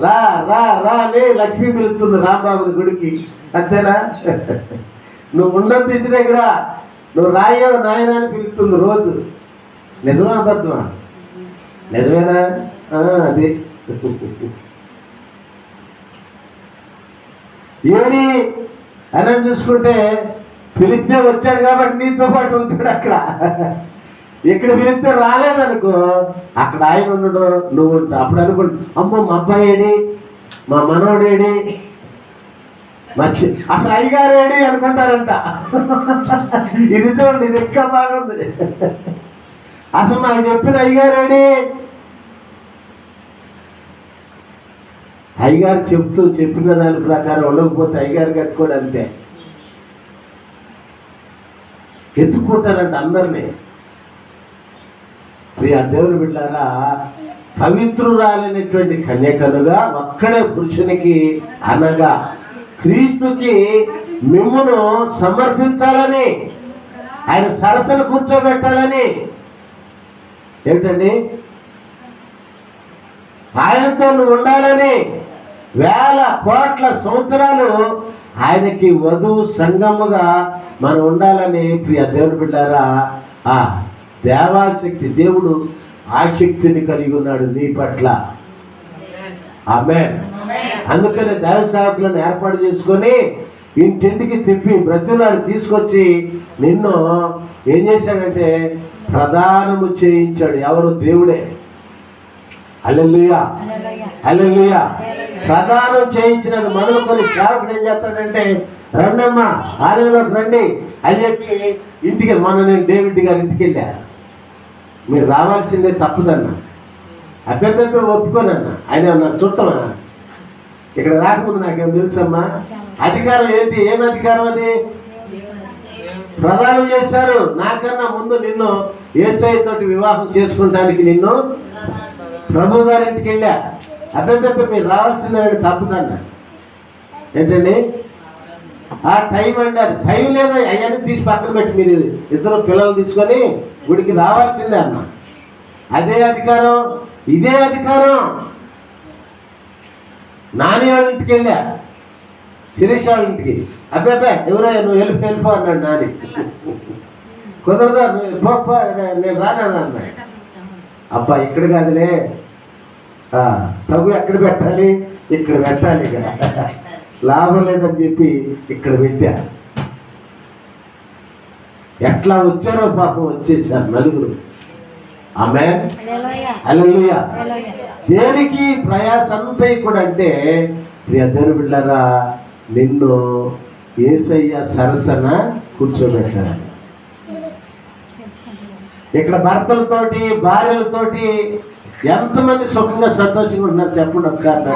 రా రా రా అని లక్ష్మి పిలుస్తుంది రాంబాబు గుడికి, అంతేనా? నువ్వు ఉండొద్దు ఇంటి దగ్గర, నువ్వు రాయో నాయన అని పిలుస్తుంది రోజు. నిజమా అబద్ధమా? నిజమేనా? అది ఏడి అని చూసుకుంటే పిలిస్తే వచ్చాడు కాబట్టి నీతో పాటు ఉంటాడు అక్కడ. ఇక్కడ పిలిస్తే రాలేదనుకో, అక్కడ ఆయన ఉండడు, నువ్వు ఉంటావు. అప్పుడు అనుకోండి, అమ్మో మా అబ్బాయి ఏడి, మా మనోడేడి, అసలు అయ్యగారు ఏడి అనుకుంటారంట. ఇది చూడండి, ఇది ఇంకా బాగుంది. అసలు మాకు చెప్పిన అయ్యగారు ఏడి, అయ్యగారు చెప్పిన దాని ప్రకారం ఉండకపోతే అయ్యగారికి ఎత్తుకోడు, అంతే. ఎత్తుకుంటారంట అందరినీ. ప్రియ దేవుని బిడ్డలారా, పవిత్రురాలైనటువంటి కన్యకనుగా ఒక్కడే పురుషునికి అనగా క్రీస్తుకి మిమ్మును సమర్పించాలని, ఆయన సరసను కూర్చోబెట్టాలని. ఏమిటండి? ఆయనతో నువ్వు ఉండాలని, వేల కోట్ల సంవత్సరాలు ఆయనకి వధువు సంఘముగా మనం ఉండాలని. ప్రియ దేవుని బిడ్డలారా, దేవాశక్తి, దేవుడు ఆసక్తిని కలిగి ఉన్నాడు నీ పట్ల. ఆమేన్. అందుకనే దైవ సేవకులను ఏర్పాటు చేసుకొని ఇంటింటికి తిప్పి బ్రతులాడు తీసుకొచ్చి నిన్ను ఏం చేశాడంటే ప్రదానము చేయించాడు. ఎవరు? దేవుడే. హల్లెలూయా, హల్లెలూయా. ప్రదానం చేయించినది మొదలుకొని సేవకుడు ఏం చేస్తాడంటే, రండమ్మా ఆలయంలోకి రండి అని చెప్పి ఇంటికి, మొన్న నేను డేవిడ్ గారి ఇంటికి వెళ్ళా. మీరు రావాల్సిందే తప్పదన్నా. అబ్బెబ్బెబ్బే ఒప్పుకోనన్నా. ఆయన నాకు చుట్టమా, ఇక్కడ రాకముందు నాకేం తెలుసమ్మా. అధికారం ఏంటి? ఏం అధికారం అది? ప్రదానం చేశారు. నాకన్నా ముందు నిన్ను యేసయ్య తోటి వివాహం చేసుకుంటానికి నిన్ను ప్రభు గారింటికి వెళ్ళా. అబ్బెబ్బెబ్బే మీరు రావాల్సిందే తప్పదన్నా. ఏంటండి ఆ టైం అండి, అది టైం లేదా అవన్నీ తీసి పక్కన పెట్టి మీరు ఇద్దరు పిల్లలు తీసుకొని గుడికి రావాల్సిందే అన్న. అదే అధికారం, ఇదే అధికారం. నాని వాళ్ళ ఇంటికి వెళ్ళా, శిరీష్ వాళ్ళ ఇంటికి. అబ్బాయి ఎవరో నువ్వు వెళ్ళిపో అన్నాడు నాని. కుదరదా, నువ్వు నేను రానా అన్నాడు. అబ్బా ఇక్కడ కాదులే, తగు ఎక్కడ పెట్టాలి, ఇక్కడ పెట్టాలి, లాభం లేదని చెప్పి ఇక్కడ పెట్టా. ఎట్లా వచ్చారో పాపం వచ్చేసారు నలుగురు. ఆమేన్, హల్లెలూయా. దేనికి ప్రయాస అంతా కూడా అంటే, ప్రియ దేవుని బిడ్డలారా, నిన్ను యేసయ్య సరసన కూర్చోబెట్టారు. ఇక్కడ భర్తలతోటి భార్యలతోటి ఎంతమంది సుఖంగా సంతోషంగా ఉన్నారు చెప్పండి ఒకసారి.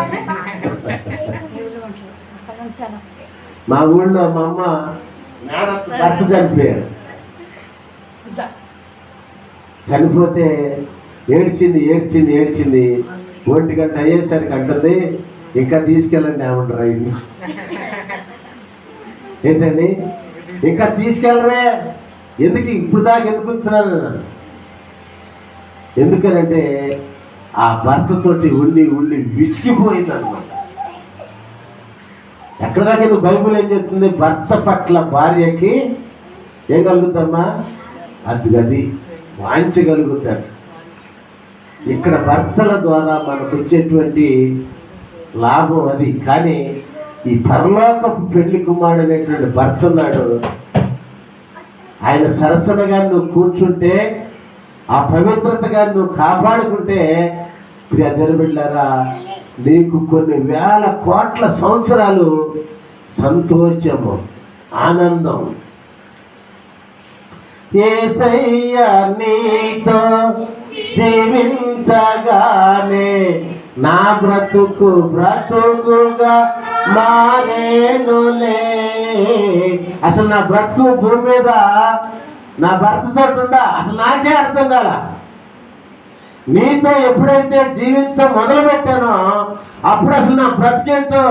మా ఊళ్ళో మా అమ్మ భర్త చనిపోయాడు. చనిపోతే ఏడ్చింది ఏడ్చింది ఏడ్చింది. 1 గంట అయ్యేసరికి అంటుంది, ఇంకా తీసుకెళ్ళండి ఏమంటారు ఆయన్ని. ఏంటండి ఇంకా తీసుకెళ్ళరే, ఎందుకు ఇప్పుడు దాకా ఎందుకు ఉంటున్నారు? ఎందుకనంటే ఆ భర్తతోటి ఉండి ఉండి విసిగిపోయింది అన్నమాట. ఎక్కడ దాకా ఎందుకు బైబుల్ ఏం చెప్తుంది? భర్త పట్ల భార్యకి ఏం కలుగుతామా? అది వాంచగలుగుతాడు. ఇక్కడ భర్తల ద్వారా మనకు వచ్చేటువంటి లాభం అది. కానీ ఈ పరలోకపు పెళ్లి కుమారుడు అనేటువంటి భర్త ఉన్నాడు. ఆయన సరసనగా నువ్వు కూర్చుంటే, ఆ పవిత్రతగా నువ్వు కాపాడుకుంటే, ప్రియ దేవులారా, నీకు కొన్ని వేల కోట్ల సంవత్సరాలు సంతోషము, ఆనందం. యేసయ్య నీతో జీవించగానే నా బ్రతుకు బ్రతుకుగా మారేనులే. అసలు నా బ్రతుకు భూమి మీద నా భర్తతో ఉండా అసలు నాకే అర్థం కాల. నీతో ఎప్పుడైతే జీవించడం మొదలు పెట్టానో అప్పుడు అసలు నా బ్రతికేంటో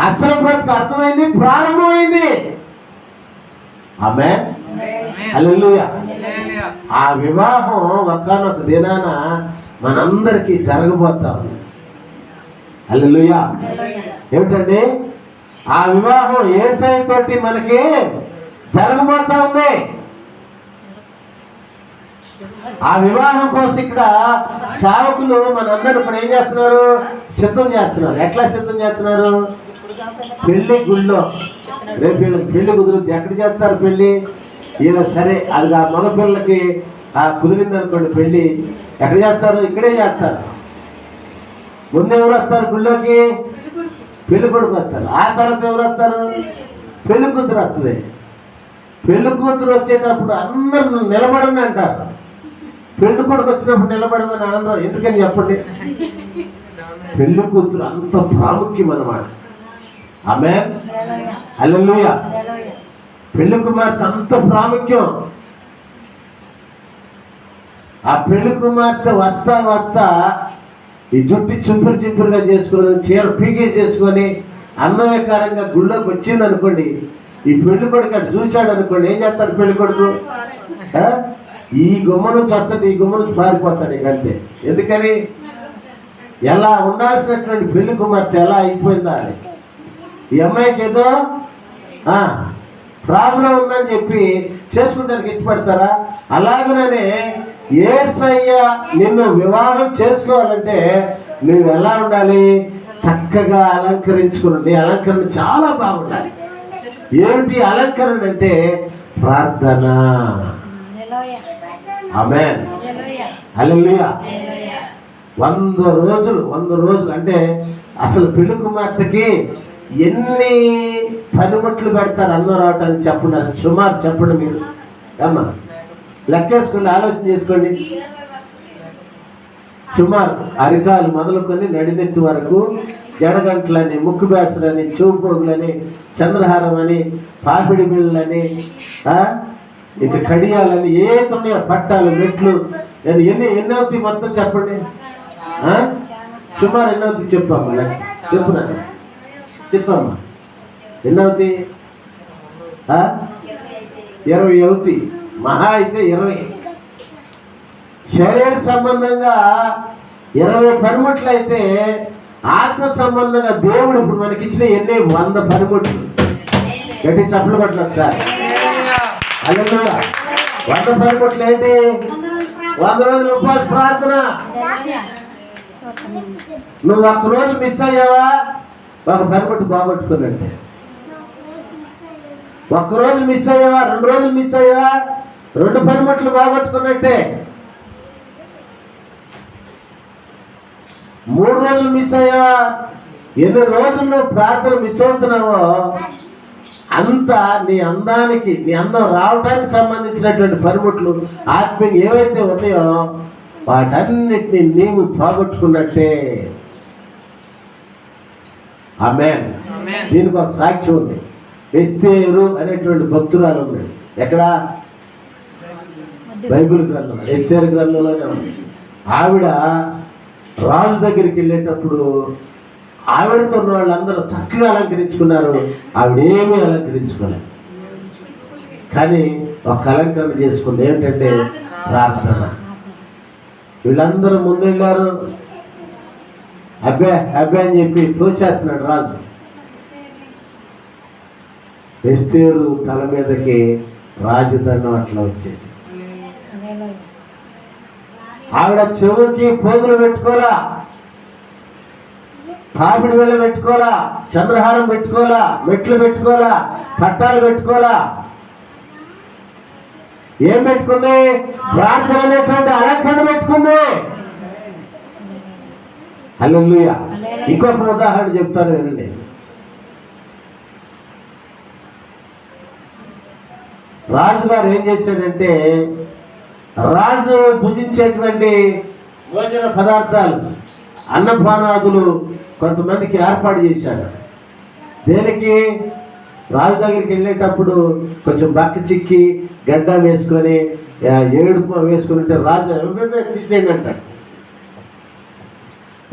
అసలు బ్రతుకు అర్థమైంది, ప్రారంభమైంది. ఆమేన్, హల్లెలూయా. ఆ వివాహం ఒకానొక దినాన మనందరికీ జరగబోతాం. హల్లెలూయా. ఏమిటండి ఆ వివాహం? యేసయ్య తోటి మనకి జరగబోతా ఉంది. ఆ వివాహం కోసం ఇక్కడ సేవకులు మనందరూ ఇప్పుడు ఏం చేస్తున్నారు? సిద్ధం చేస్తున్నారు. ఎట్లా సిద్ధం చేస్తున్నారు? పెళ్లి గుళ్ళో. రేపు వీళ్ళకి పెళ్లి కుదురుద్ది. ఎక్కడ చేస్తారు పెళ్లి? ఇలా సరే అది ఆ మగ పిల్లలకి కుదిరింది అనుకోండి పెళ్లి, ఎక్కడ చేస్తారు? ఇక్కడే చేస్తారు. ముందు ఎవరు వస్తారు గుళ్ళోకి? పెళ్లి కొడుకు వస్తారు. ఆ తర్వాత ఎవరు వస్తారు? పెళ్లి కూతురు వస్తుంది. పెళ్లి కూతురు వచ్చేటప్పుడు అందరూ నిలబడని అంటారు. పెళ్లి కొడుకు వచ్చినప్పుడు నిలబడమని అనరు. ఎందుకని చెప్పండి? పెళ్లి కూతురు అంత ప్రాముఖ్యం అన్నమాట. ఆమేన్, హల్లెలూయా. పెళ్లి కుమార్తె అంత ప్రాముఖ్యం. ఆ పెళ్లి కుమార్తె వస్తా ఈ జుట్టు చింపురుగా చేసుకుని, చీర పీకేసేసుకొని అందవికారంగా గుళ్ళోకి వచ్చింది అనుకోండి. ఈ పెళ్లి కొడుకు అటు చూశాడు అనుకోండి, ఏం చేస్తాడు పెళ్లి కొడుకు? ఈ గుమ్మ నుంచి వస్తాడు, ఈ గుమ్మ నుంచి పారిపోతాడు. ఇక అంతే. ఎందుకని? ఎలా ఉండాల్సినటువంటి పెళ్లి కుమార్తె ఎలా అయిపోయిందా అని. ఈ అమ్మాయికి ఏదో ప్రాబ్లం ఉందని చెప్పి చేసుకుంటానికి ఇష్టపడతారా? అలాగనే యేసయ్య నిన్ను వివాహం చేసుకోవాలంటే నువ్వు ఎలా ఉండాలి? చక్కగా అలంకరించుకుని, నీ అలంకరణ చాలా బాగుండాలి. ఏమిటి అలంకరణ అంటే ప్రార్థన. ఆమేన్, హల్లెలూయా. 100 రోజులు అంటే అసలు పెళ్లి కుమార్తెకి ఎన్ని పనిముట్లు పెడతారు అందరూ రావటానికి చెప్పండి, సుమారు చెప్పండి మీరు. అమ్మా లెక్కేసుకోండి, ఆలోచన చేసుకోండి. సుమారు అరికాలు మొదలుకొని నడినెత్తి వరకు జడగంటలని, ముక్కు బేసలని, చెవుపోగులని, చంద్రహారం అని, పాపిడి బిళ్ళని, ఇక కడియాలని, ఏతున్నాయో పట్టాలు, మెట్లు, ఎన్ని అవుతాయి మొత్తం చెప్పండి. సుమారు ఎన్ని అవుతాయి చెప్పమ్మా, చెప్పమ్మా ఎన్ని అవుతాయి? 20 అవుతాయి, మహా అయితే 20. శరీర సంబంధంగా 20 పనిముట్లు అయితే, ఆత్మ సంబంధంగా దేవుడు ఇప్పుడు మనకి ఇచ్చిన ఎన్ని 100 పనిముట్లు. గట్టి చప్పలు కొట్టలు ఒకసారి. హల్లెలూయా. 100 పనిముట్లు ఏంటి? 100 రోజులు ఉపవాస ప్రార్థన. నువ్వు ఒక్కరోజు మిస్ అయ్యావా, ఒక పనిముట్టు బాగొట్టుకున్నట్టే. ఒక్కరోజు మిస్ అయ్యావా, 2 రోజులు మిస్ అయ్యావా, 2 పనిముట్లు బాగొట్టుకున్నట్టే. 3 రోజులు మిస్ అయ్యావా, ఎన్ని రోజుల్లో ప్రార్థన మిస్ అవుతున్నావో అంత నీ అందానికి, నీ అందం రావటానికి సంబంధించినటువంటి పనిముట్లు ఆత్మీయంగా ఏవైతే ఉన్నాయో వాటన్నిటిని నీవు పోగొట్టుకున్నట్టే. ఆమేన్. దీనికి ఒక సాక్ష్యం ఉంది. ఎస్తేరు అనేటువంటి భక్తురాలు ఉంది. ఎక్కడ? బైబిల్ గ్రంథం, ఎస్తేరు గ్రంథంలోనే ఉంది. ఆవిడ రాజు దగ్గరికి వెళ్ళేటప్పుడు ఆవిడతో ఉన్న వాళ్ళందరూ చక్కగా అలంకరించుకున్నారు, ఆవిడేమీ అలంకరించుకోలేదు. కానీ ఒక అలంకరణ చేసుకుంది, ఏంటంటే ప్రార్థన. వీళ్ళందరూ ముందెళ్ళారు, అబ్బే అని చెప్పి తోసేస్తున్నాడు రాజు. ఎస్తేరు తల మీదకి రాజదండం అట్లా వచ్చేసి, ఆవిడ చెవుకి పోగులు పెట్టుకోలా, పాపిడి వెళ్ళ పెట్టుకోలా, చంద్రహారం పెట్టుకోలా, మెట్లు పెట్టుకోలా, పట్టాలు పెట్టుకోలా. ఏం పెట్టుకుంది? ప్రార్థన అనేటువంటి అలంకరణ పెట్టుకుంది. హల్లెలూయా. ఇంకొక ఉదాహరణ చెప్తాను వినండి. రాజుగారు ఏం చేశాడంటే, రాజు భుజించేటువంటి భోజన పదార్థాలు, అన్నపానాదులు కొంతమందికి ఏర్పాటు చేశాడు. దేనికి? రాజు దగ్గరికి వెళ్ళేటప్పుడు కొంచెం బక్క చిక్కి గడ్డ వేసుకొని ఏడుపు వేసుకుని ఉంటే రాజు తీసేయండి అంటాడు.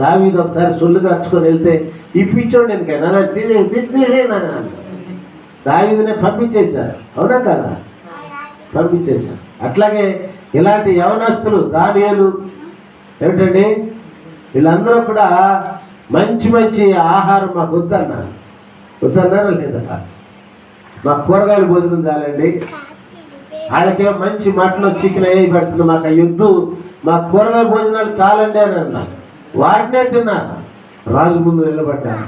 దావీదు ఒకసారి సొల్లు ఖర్చుకొని వెళ్తే ఇప్పించండి ఎందుకైనా తీసేయండి. దావీదునే పంపించేశారు. అవునా కదా? పంపించేశారు. అట్లాగే ఇలాంటి యవనస్తులు, దానియేలు ఏమిటండి, వీళ్ళందరూ కూడా మంచి మంచి ఆహారం మాకు వద్దన్నారా లేదా? మాకు కూరగాయల భోజనం చాలండి, వాళ్ళకే మంచి మటన్ చికెన్ అయ్యి పెడుతుంది, మాకు అయ్యొద్దు, మాకు కూరగాయల భోజనాలు చాలండి అని అన్నారు. వాటినే తిన్నారు. రాజు ముందు నిలబడ్డారు.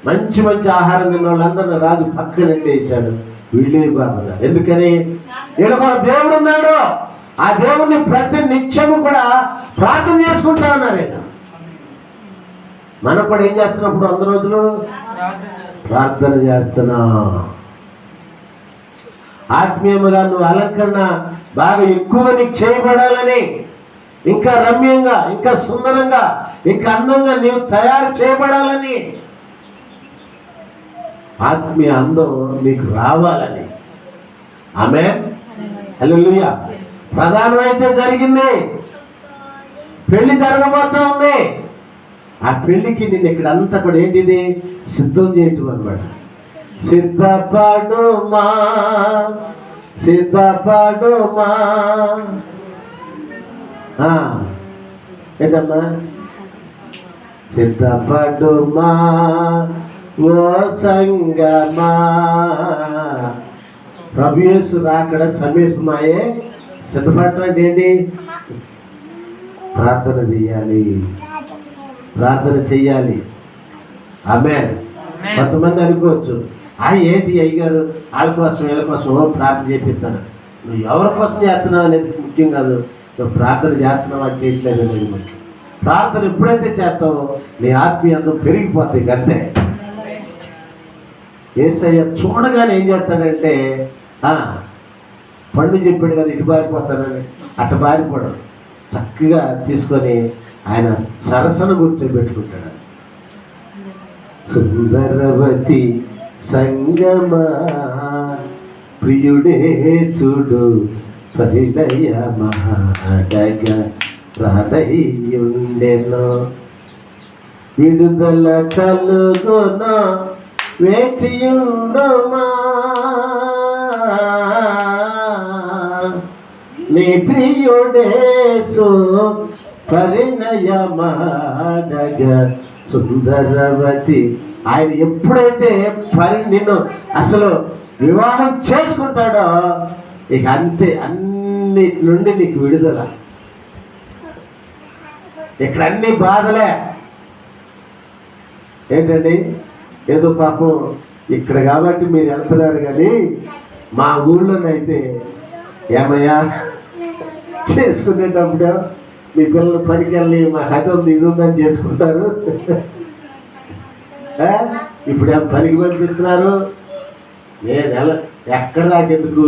మంచి మంచి ఆహారం తిన్న వాళ్ళందరినీ రాజు పక్కన వేసాడు. వీళ్ళే బాగున్నారు. ఎందుకని? వీళ్ళకు దేవుడు ఉన్నాడు. ఆ దేవుణ్ణి ప్రతి నిత్యము కూడా ప్రార్థన చేసుకుంటా ఉన్నారు. వీళ్ళు మనం కూడా ఏం చేస్తున్నప్పుడు 100 రోజులు ప్రార్థన చేస్తున్నా. ఆత్మీయముగా నువ్వు అలంకరణ బాగా ఎక్కువగా నీకు చేయబడాలని, ఇంకా రమ్యంగా, ఇంకా సుందరంగా, ఇంకా అందంగా నీవు తయారు చేయబడాలని, ఆత్మీయ అందం నీకు రావాలని. ఆమేన్, హల్లెలూయా. ప్రధానమైతే జరిగింది, పెళ్లి జరగబోతా ఉంది. ఆ పెళ్లికి నేను ఇక్కడ అంతా కూడా ఏంటిది సిద్ధం చేయటం అన్నమాట. సిద్ధపడుమా సిద్ధపడుమా. ఏంటమ్మా? సిద్ధపడుమా ఓ సంగమా. ప్రభు యేసు రాకడ సమీపమాయే. సిద్ధపడటం అంటే ఏంటి? ప్రార్థన చెయ్యాలి, ప్రార్థన చెయ్యాలి. ఆమేన్. కొంతమంది అనుకోవచ్చు, ఏంటి అయ్యగారు వాళ్ళ కోసం వీళ్ళ కోసం ప్రార్థన చేపిస్తాడు. నువ్వు ఎవరి కోసం చేస్తున్నావు అనేది ముఖ్యం కాదు, నువ్వు ప్రార్థన చేస్తున్నావు అని చేయట్లేదు అనేది ముఖ్యం. ప్రార్థన ఎప్పుడైతే చేస్తావో నీ ఆత్మీయందం పెరిగిపోతాయి అంతే. యేసయ్య చూడగానే ఏం చేస్తాడంటే, పండు చెప్పాడు కదా ఇటు పారిపోతానని, అట్ట పారిపోవడం, చక్కగా తీసుకొని ఆయన సరసను కూర్చోబెట్టుకుంటాడు. సుందరవతి సంగమా ప్రియుడే చూడు పరిణయ మహాడగ ప్రాణయుండెను విడుదల కలుగున వేచియుండుమా నీ ప్రియుడేసు పరిణయ మహాడగ సుందరవతి. ఆయన ఎప్పుడైతే నిన్ను అసలు వివాహం చేసుకుంటాడో ఇక అంతే, అన్నిటి నుండి నీకు విడుదల. ఇక్కడ అన్ని బాధలే. ఏంటండి, ఏదో పాపం ఇక్కడ కాబట్టి మీరు వెళ్తున్నారు, కానీ మా ఊళ్ళోనైతే ఏమయ్యా చేసుకునేటప్పుడు మీ పిల్లలు పనికి వెళ్ళి మా కథ ఉంది ఇది ఉందని చేసుకుంటారు. ఇప్పుడు పనికి పంపిస్తున్నారు. నేను ఎక్కడ దాకెందుకు,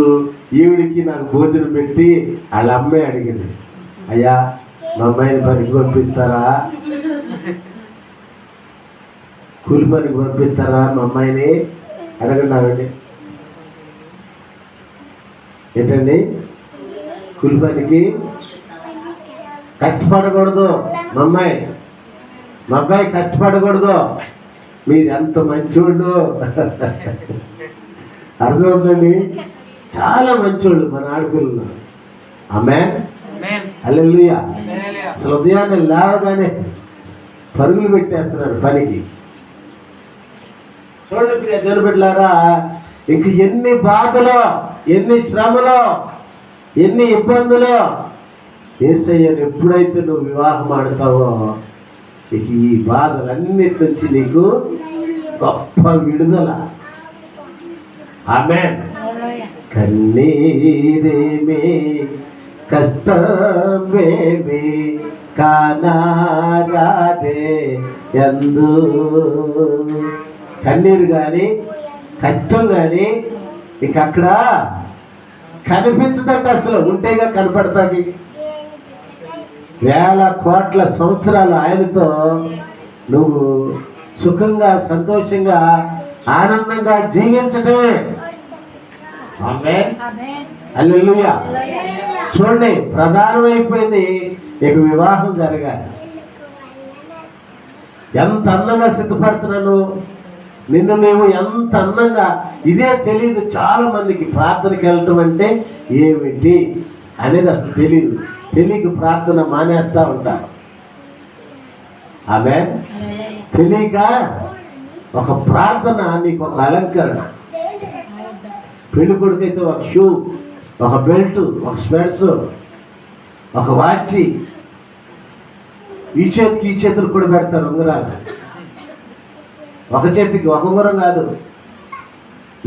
ఈవిడికి నాకు భోజనం పెట్టి వాళ్ళ అమ్మాయి అడిగింది, అయ్యా మా అమ్మాయిని పనికి పంపిస్తారా, కూలి పనికి పంపిస్తారా మా అమ్మాయిని అడగండి. ఏంటండి, కూలి పనికి కష్టపడకూడదు మా అబ్బాయి కష్టపడకూడదు. మీరు ఎంత మంచోళ్ళు, అర్థమవుతుంది. చాలా మంచోళ్ళు మన ఆడపిల్లలు. ఆమేన్, హల్లెలూయా. అసలు ఉదయాన్నే లేవగానే పరుగులు పెట్టేస్తున్నారు పనికి. చూడండి ప్రియ దేవుని బిడ్డలారా, ఇంక ఎన్ని బాధలో, ఎన్ని శ్రమలో, ఎన్ని ఇబ్బందులో, యేసయ్యను ఎప్పుడైతే నువ్వు వివాహం ఆడతావో ఇక ఈ బాధలన్నిటి నుంచి నీకు గొప్ప విడుదల. ఆమేన్. కన్నీరేమే కష్టమేమి కానారాదే ఎందు. కన్నీరు కానీ కష్టం కానీ ఇంక అక్కడ కనిపించదంట. అసలు ఉంటేగా కనపడతాది. వేల కోట్ల సంవత్సరాలు ఆయనతో నువ్వు సుఖంగా సంతోషంగా ఆనందంగా జీవించడమే. ఆమేన్, హల్లెలూయా. చూడండి, ప్రధానమైపోయింది ఇక వివాహం జరగాలి. ఎంత అందంగా సిద్ధపడుతున్నాను, నిన్ను మేము ఎంత అందంగా, ఇదే తెలియదు చాలా మందికి. ప్రార్థనకి వెళ్ళటం అంటే ఏమిటి అనేది అసలు తెలియక ప్రార్థన మానేస్తా ఉంటారు. ఆమేన్. తెలియక ఒక ప్రార్థన నీకు ఒక అలంకరణ. పెళ్లి కొడుకైతే ఒక షూ, ఒక బెల్ట్, ఒక స్పెడ్స్, ఒక వాచి, ఈ చేతికి ఈ చేతులు కూడా పెడతారు ఉంగరాలు. ఒక చేతికి ఒక ఉంగరం కాదు,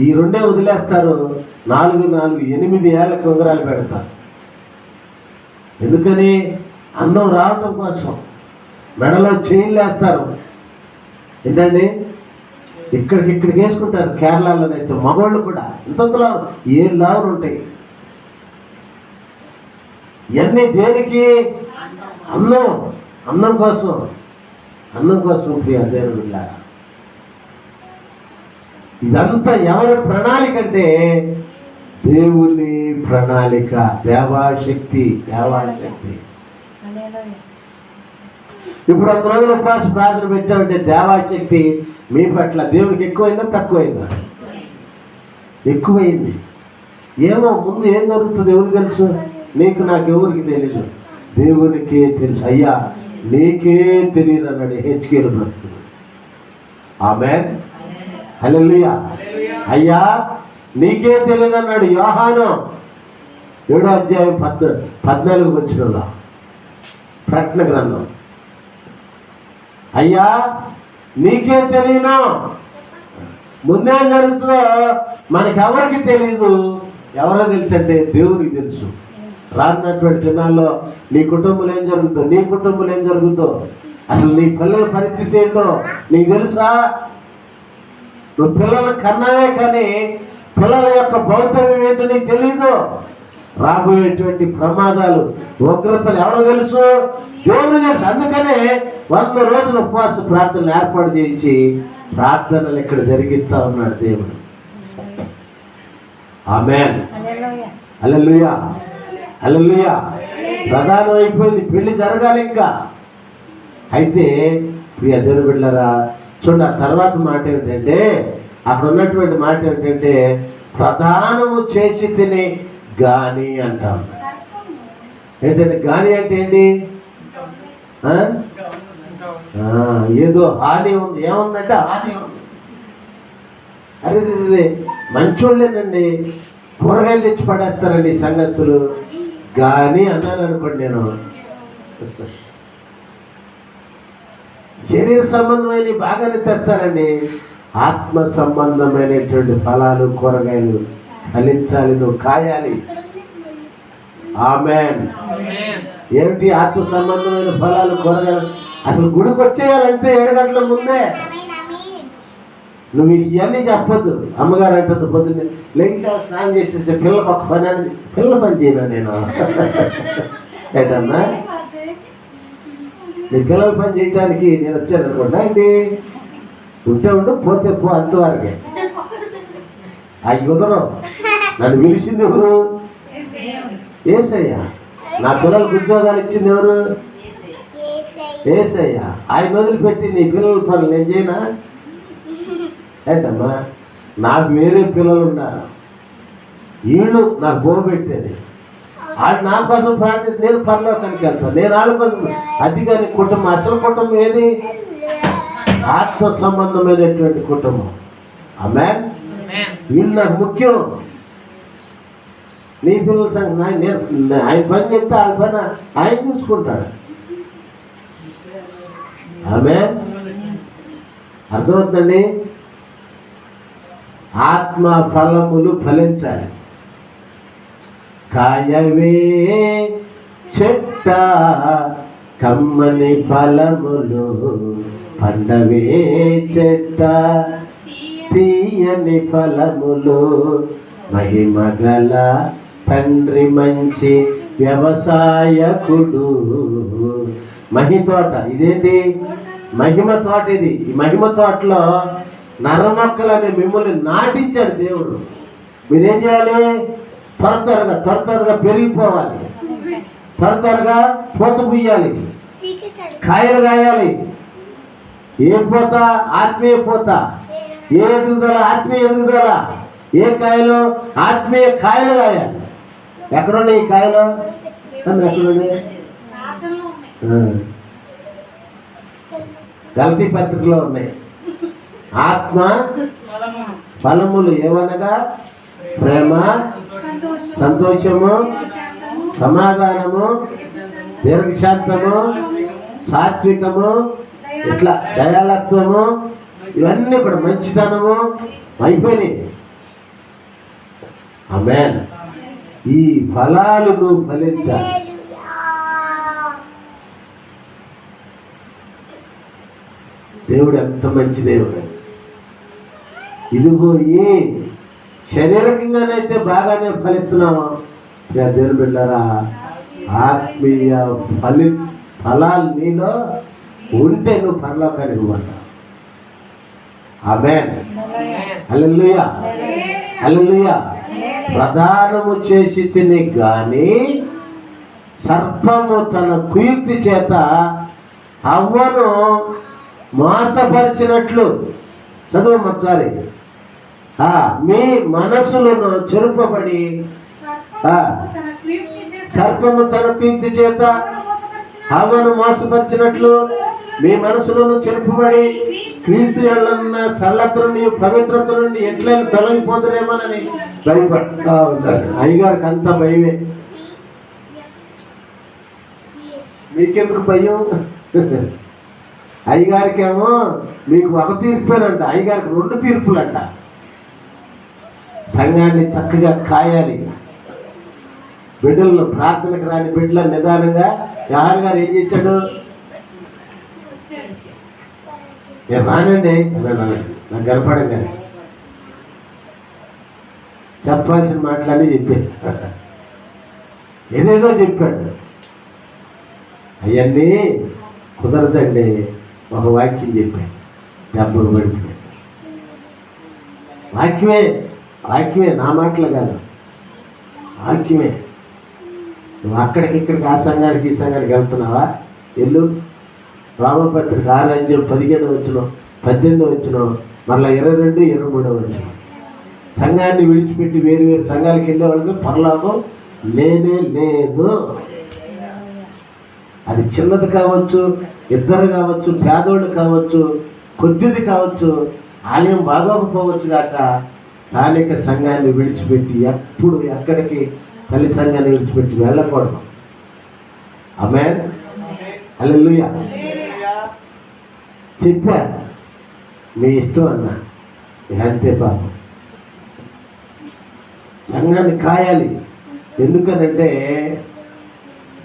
ఈ రెండే వదిలేస్తారు. 8 ఏళ్ళకి ఉంగరాలు పెడతారు. ఎందుకని? అందం రావటం కోసం. మెడలో చైన్లు వేస్తారు. ఏంటండి, ఇక్కడికి వేసుకుంటారు. కేరళలోనైతే మగవాళ్ళు కూడా ఇంతలో 7 లావులు ఉంటాయి. ఇవన్నీ దేనికి? అందం కోసం ప్రియ దేవుని బిడ్డలారా. ఇదంతా ఎవరి ప్రణాళిక అంటే దేవుని ప్రణాళిక. దేవాశక్తి. ఇప్పుడు 1 రోజుల ఉపవాస ప్రార్థన పెట్టామంటే దేవాశక్తి మీ పట్ల దేవునికి ఎక్కువైందా తక్కువైందా? ఎక్కువైంది. ఏమో ముందు ఏం జరుగుతుంది ఎవరికి తెలుసు? నీకు నాకు ఎవరికి తెలీదు, దేవునికే తెలుసు. అయ్యా నీకే తెలియదు అన్నాడు హెచ్కేలు బ్రతుకుడు. ఆమేన్, హల్లెలూయా. అయ్యా నీకే తెలియదు అన్నాడు యోహాను 7వ అధ్యాయం 14వ వచనంలో ప్రకటన గ్రంథం. అయ్యా నీకే తెలియను. ముందేం జరుగుతుందో మనకెవరికి తెలియదు. ఎవరో తెలుసు అంటే దేవునికి తెలుసు. రానున్నటువంటి దినాల్లో నీ కుటుంబంలో ఏం జరుగుతుందో, నీ కుటుంబంలో ఏం జరుగుతుందో, అసలు నీ పిల్లల పరిస్థితి ఏంటో నీకు తెలుసా? నువ్వు పిల్లలు కన్నావే కానీ పిల్లల యొక్క భౌతికం ఏంటో నీకు తెలీదు. రాబోయేటువంటి ప్రమాదాలు, ఉగ్రతలు ఎవరో తెలుసు? దేవుడు తెలుసు. అందుకనే 100 రోజులు ఉపవాస ప్రార్థనలు ఏర్పాటు చేయించి ప్రార్థనలు ఇక్కడ జరిగిస్తా ఉన్నాడు దేవుడు. ఆమేన్. హల్లెలూయా, హల్లెలూయా. ప్రధానం అయిపోయింది, పెళ్లి జరగాలి ఇంకా. అయితే ప్రియ దేవుని బిడ్డలారా, చూడండి ఆ తర్వాత మాట ఏమిటంటే, అక్కడ ఉన్నటువంటి మాట ఏమిటంటే, ప్రధానము చేసి తిని గాని అంటాం. ఏంటంటే గాని అంటే ఏంటి? ఏదో హాని ఉంది. ఏముందంటే హాని ఉంది. అరే మంచోళ్ళేనండి, కూరగాయలు తెచ్చి పడేస్తారండి సంగతులు. గాని అన్నాను అనుకోండి, నేను శరీర సంబంధమైన బాగానే తెస్తారండి. ఆత్మ సంబంధమైనటువంటి ఫలాలు, కూరగాయలు ఫలించాలి, నువ్వు కాయాలి. ఆమేన్. ఏమిటి ఆత్మ సంబంధమైన ఫలాలు, కూరగాయలు? అసలు గుడికి వచ్చేయాలంటే 7 గంటల ముందే. నువ్వు ఇవన్నీ చెప్పొద్దు. అమ్మగారు అంటుంది పొద్దున్నే లేక స్నానం చేసేసి పిల్లలకు ఒక పని అనేది, పిల్లల పని చేయను నేను. ఏంటమ్మా, నీ పిల్లల పని చేయడానికి నేను వచ్చాను అనుకోండి అండి. ఉంటే ఉండు, పోతే పో, అంతవరకే. అవి కుదరం. నన్ను పిలిచింది ఎవరు? యేసయ్యా. నా పిల్లలకు ఉద్యోగాలు ఇచ్చింది ఎవరు? యేసయ్యా. ఆయన వదిలిపెట్టి నీ పిల్లల పనులు నేను చేయనా? ఏంటమ్మా, నాకు వేరే పిల్లలు ఉన్నారు, వీళ్ళు నాకు బోబెట్టేది. వాళ్ళు నా కోసం ప్రార్థించి నేను పరలోకానికి వెళ్తాను. నేను వాళ్ళ కోసం. అది కానీ కుటుంబం, అసలు కుటుంబం ఏది? ఆత్మ సంబంధమైనటువంటి కుటుంబం. ఆమేన్. వీళ్ళు నాకు ముఖ్యం. నీ పిల్లల సంగతి నేను ఆయన పని చెప్తే వాళ్ళ పని ఆయన చూసుకుంటాడు. ఆమేన్. అర్థమవుతుందండి? ఆత్మ ఫలములు ఫలించాలి. కాయవే చెట్ట కమ్మని ఫలములు, పండవే చెట్ట తీయని ఫలములు, మహిమగల తండ్రి మంచి వ్యవసాయకుడు. మహి తోట ఇదేంటి? మహిమ తోట ఇది. ఈ మహిమ తోటలో నరమొక్కలని మిమ్మల్ని నాటించాడు దేవుడు. మీరేం చేయాలి? త్వరగా పెరిగిపోవాలి, త్వరగా పూత పుయ్యాలి, కాయలు కాయాలి. ఏ పూత? ఆత్మీయ పూత. ఏ ఎదుగుదల? ఆత్మీయ ఎదుగుదల. ఏ కాయలు? ఆత్మీయ కాయలు కాయాలి. ఎక్కడున్నాయి ఈ కాయలు? ఎక్కడున్నాయి? గలతీ పత్రికలో ఉన్నాయి. ఆత్మ ఫలములు ఏవనగా ప్రేమ, సంతోషము, సమాధానము, దీర్ఘశాంతము, సాత్వికము, ఇట్లా దయాళత్వము, ఇవన్నీ కూడా మంచితనము అయిపోయినాయి. ఆమేన్. ఈ ఫలాలు నువ్వు ఫలించాలి. దేవుడు ఎంత మంచి దేవుడు. ఇదిగో ఈ శారీరకంగానైతే బాగానే ఫలిస్తున్నాము. దేవుని బిడ్డలారా, ఆత్మీయ ఫలాలు నీలో ఉంటే నువ్వు పరలోకానికి పోతావు. ఆమేన్. హల్లెలూయా, హల్లెలూయా. ప్రదానము చేసి తిని గాని సర్పము తన కుయుక్తి చేత హవ్వను మోసపరిచినట్లు, చదువమ్మొకసారి, మీ మనసులను చెరుపబడి సర్పము తన కుయుక్తి చేత హవ్వను మోసపరిచినట్లు మీ మనసులను చెరుపబడి క్రీస్తు యందున్న సల్లత నుండి పవిత్రత నుండి ఎట్లయినా తొలగిపోతారేమోనని భయపడతా ఉంటారు. అయ్యగారికి అంత భయమే. మీకెందుకు భయం? అయ్యగారికేమో మీకు ఒక తీర్పేనంట, అయ్యగారికి 2 తీర్పులంట. సంఘాన్ని చక్కగా కాయాలి. బిడ్డలను, ప్రార్థనకు రాని బిడ్డలను నిదానంగా యాహర్ గారు ఏం చేశాడు? నేను రానండి నాకు కనపడం కానీ చెప్పాల్సిన మాటలన్నీ చెప్పాడు. ఏదేదో చెప్పాడు. అవన్నీ కుదరదండి. ఒక వాక్యం చెప్పాను, దెబ్బలు పడిపోయాడు. వాక్యమే నా మాటలు కాదు, వాక్యమే. నువ్వు అక్కడికిక్కడికి ఆ సంఘానికి ఈ సంఘానికి వెళ్తున్నావా? వెళ్ళు. రామపత్రిక 6:17 18 మళ్ళీ 22, 23 సంఘాన్ని విడిచిపెట్టి వేరు వేరు సంఘాలకు వెళ్ళే వాళ్ళకి పరలోకం లేనే లేదు. అది చిన్నది కావచ్చు, ఇద్దరు కావచ్చు, పేదోళ్ళు కావచ్చు, కొద్దిది కావచ్చు, ఆలయం బాగోకపోవచ్చు కాక స్థానిక సంఘాన్ని విడిచిపెట్టి ఎప్పుడు ఎక్కడికి తల్లి సంఘాన్ని విడిచిపెట్టి వెళ్ళకూడదు. ఆమేన్, హల్లెలూయా. చెప్పా, మీ ఇష్టం అన్నా, అంతే పాపం. సంఘాన్ని కాయాలి. ఎందుకనంటే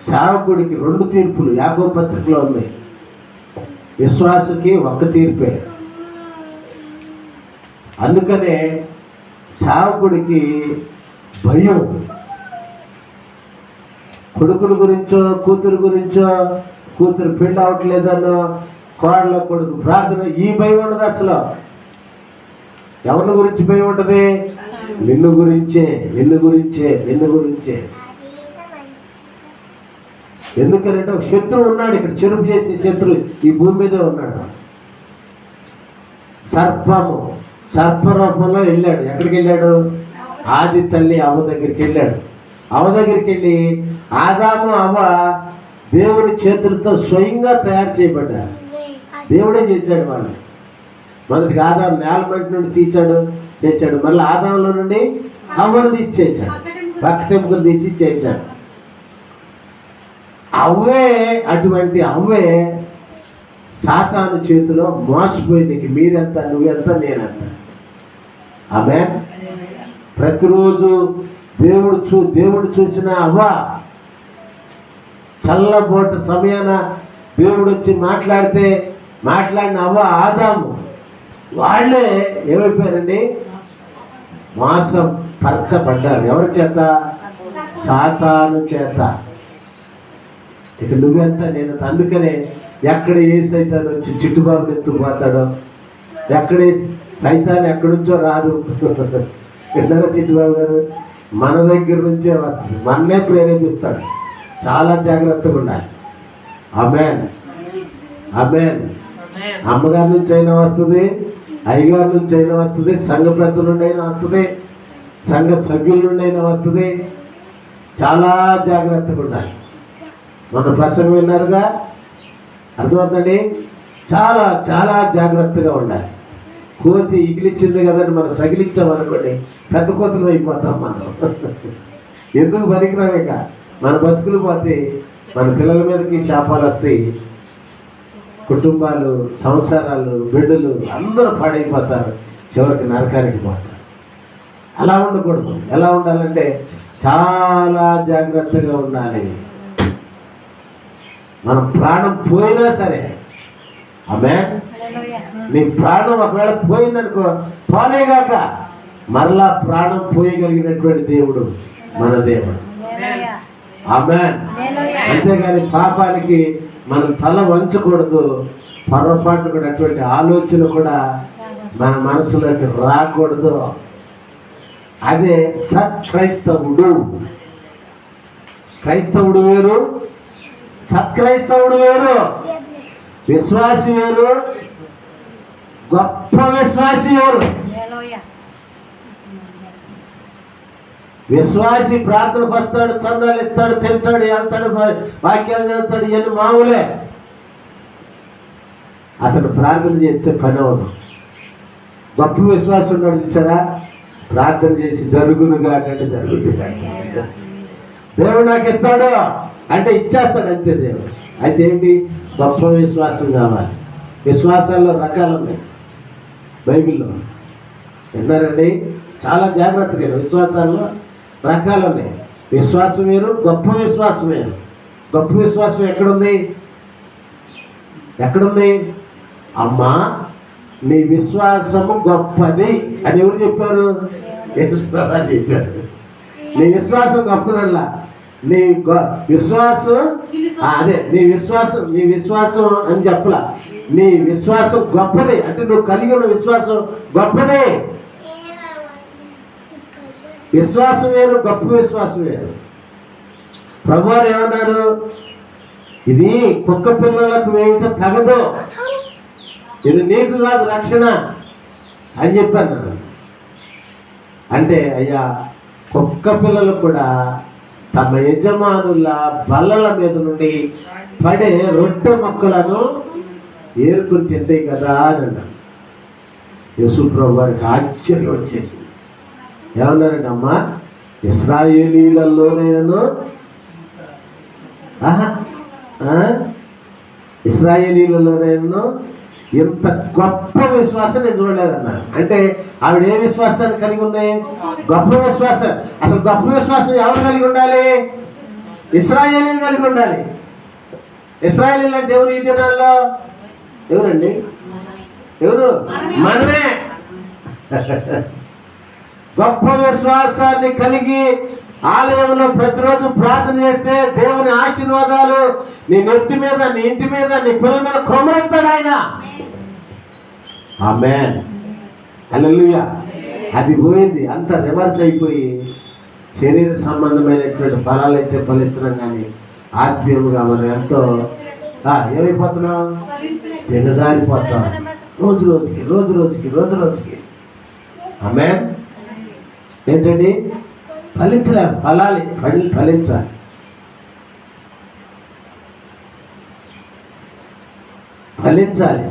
సేవకుడికి 2 తీర్పులు యాకోబు పత్రికలో ఉన్నాయి. విశ్వాసకి 1 తీర్పే. అందుకనే సేవకుడికి భయం. కొడుకుల గురించో, కూతురు గురించో, కూతురు పెళ్ళి అవ్వట్లేదనో, కోడల కొడుకు ప్రార్థన, ఈ భయం ఉండదు అసలు. ఎవరి గురించి భయం ఉంటుంది? నిన్ను గురించే. ఎందుకంటే ఒక శత్రువు ఉన్నాడు ఇక్కడ, చెరుపు చేసే శత్రువు ఈ భూమి మీదే ఉన్నాడు. సర్పరూపంలో వెళ్ళాడు. ఎక్కడికి వెళ్ళాడు? ఆది తల్లి అవ్వ దగ్గరికి వెళ్ళాడు. అవ్వ దగ్గరికి వెళ్ళి ఆదాము అవ్వ దేవుని చేతులతో స్వయంగా తయారు చేయబడ్డారు. దేవుడే చేశాడు వాళ్ళని. మొదటికి ఆదాము నేలమంటి నుండి చేశాడు. మళ్ళీ ఆదాములో నుండి అవ్వను తీసి చేశాడు. పక్కటెంపుకలు తీసి చేశాడు. అటువంటి అవ్వే సాతాను చేతిలో మోసపోయింది. మీరెంత, నువ్వెంత, నేనెంత. ఆమేన్. ప్రతిరోజు దేవుడు చూసిన అవ్వ చల్లబోట సమయాన దేవుడు వచ్చి మాట్లాడిన అవ్వ ఆదాము వాళ్ళే ఏమైపోయారండి? మోసం పరచబడ్డారు. ఎవరి చేత? సాతాను చేత. ఇక నువ్వెంత, నేనంత. అందుకనే ఎక్కడ ఏ సైతాన్ వచ్చి చిట్టుబాబుని ఎత్తుకుపోతాడో, ఎక్కడే సైతాన్ ఎక్కడి నుంచో రాదు. విన్నారా చిట్టుబాబు గారు? మన దగ్గర నుంచే వస్తుంది, మన్నే ప్రేరేపిస్తాడు. చాలా జాగ్రత్తగా ఉండాలి. ఆమేన్. అమ్మగారి నుంచి అయినా వస్తుంది, అయ్యగారి నుంచి అయినా వస్తుంది, సంఘ పెద్దల నుండి అయినా వస్తుంది, సంఘ సభ్యుల నుండి అయినా వస్తుంది. చాలా జాగ్రత్తగా ఉండాలి. మన ప్రసంగం విన్నారుగా, అర్థమవుతుందండి. చాలా చాలా జాగ్రత్తగా ఉండాలి. కోతి ఇగిలిచ్చింది కదండి, మనం సగిలిచ్చామనుకోండి పెద్ద కోతులు అయిపోతాం మనం. ఎందుకు పనికిరామేక మన బతుకులు పోతే మన పిల్లల మీదకి శాపాలు వస్తాయి. కుటుంబాలు, సంసారాలు, బిడ్డలు అందరూ పాడైపోతారు. చివరికి నరకానికి పోతారు. అలా ఉండకూడదు. ఎలా ఉండాలంటే చాలా జాగ్రత్తగా ఉండాలి. మన ప్రాణం పోయినా సరే, ఆమేన్, నీ ప్రాణం ఒకవేళ పోయిందనుకో, పోనేగాక మరలా ప్రాణం పోయగలిగినటువంటి దేవుడు మన దేవుడు. ఆమేన్. అంతేగాని పాపానికి మనం తల వంచకూడదు. పొరపాటు కూడా అటువంటి ఆలోచన కూడా మన మనసులోకి రాకూడదు. అదే సత్క్రైస్తవుడు. క్రైస్తవుడు వేరు, సత్క్రైస్తవుడు వేరు. విశ్వాసి వేరు, గొప్ప విశ్వాసి వేరు. విశ్వాసి ప్రార్థనకు వస్తాడు, చందాలు ఇస్తాడు, తింటాడు, వెళ్తాడు, వాక్యాలు చదువుతాడు, ఇవన్నీ మామూలే. అతను ప్రార్థన చేస్తే పని అవ్వదు. గొప్ప విశ్వాసం ఉన్నాడు చూసారా, ప్రార్థన చేసి జరుగును కాకంటే జరుగుతుంది కాక, దేవుడు నాకు ఇస్తాడు అంటే ఇచ్చేస్తాడు అంతే దేవుడు. అయితే ఏంటి? గొప్ప విశ్వాసం కావాలి. విశ్వాసాల్లో రకాలు ఉన్నాయి బైబిల్లో. విన్నారండి? చాలా జాగ్రత్తగా. విశ్వాసాల్లో రకాలు ఉన్నాయి. విశ్వాసం వేరు, గొప్ప విశ్వాసం వేరు. గొప్ప విశ్వాసం ఎక్కడుంది? ఎక్కడుంది? అమ్మా నీ విశ్వాసము గొప్పది అని ఎవరు చెప్పారు? చెప్పారు. నీ విశ్వాసం గొప్పదల్లా. నీ విశ్వాసం అదే నీ విశ్వాసం అని చెప్పలా. నీ విశ్వాసం గొప్పది అంటే నువ్వు కలిగి ఉన్న విశ్వాసం గొప్పది. విశ్వాసం వేరు, గొప్ప విశ్వాసం వేరు. ప్రభువారు ఏమన్నారు? ఇది కుక్క పిల్లలకు వేయటం తగదు, ఇది నీకు కాదు రక్షణ అని చెప్పాను. అంటే అయ్యా కుక్క పిల్లలు కూడా తమ యజమానుల బల్లల మీద నుండి పడే రొట్టె మొక్కలను ఏరుకుని తింటాయి కదా అని అన్నాడు. యేసు ప్రభు వారికి ఆశ్చర్యం వచ్చేసింది. ఏమన్నారండి? అమ్మా ఇశ్రాయేలీలలోనైనాను ఇంత గొప్ప విశ్వాసం నేను చూడలేదన్నాను. అంటే ఆవిడ ఏ విశ్వాసాన్ని కలిగి ఉంది? గొప్ప విశ్వాసం. అసలు గొప్ప విశ్వాసం ఎవరు కలిగి ఉండాలి? ఇశ్రాయేలీలు కలిగి ఉండాలి. ఇశ్రాయేలీలు అంటే ఎవరు ఈ దినాల్లో? ఎవరండి? ఎవరు? మనమే. గొప్ప విశ్వాసాన్ని కలిగి ఆలయంలో ప్రతిరోజు ప్రార్థన చేస్తే దేవుని ఆశీర్వాదాలు నీ నెత్తి మీద, నీ ఇంటి మీద, నీ పిల్లల మీద క్రమరెత్తాడు ఆయన. ఆమేన్, హల్లెలూయా. అది పోయింది, అంత రివర్స్ అయిపోయి శరీర సంబంధమైనటువంటి ఫలాలు అయితే ఫలిస్తున్నాం, కానీ ఆత్మీయంగా మనం ఎంతో ఏమైపోతున్నాం? దిగజారిపోతాం రోజు రోజుకి. ఆమేన్. ఏంటండి? ఫలించలేము. ఫలించాలి.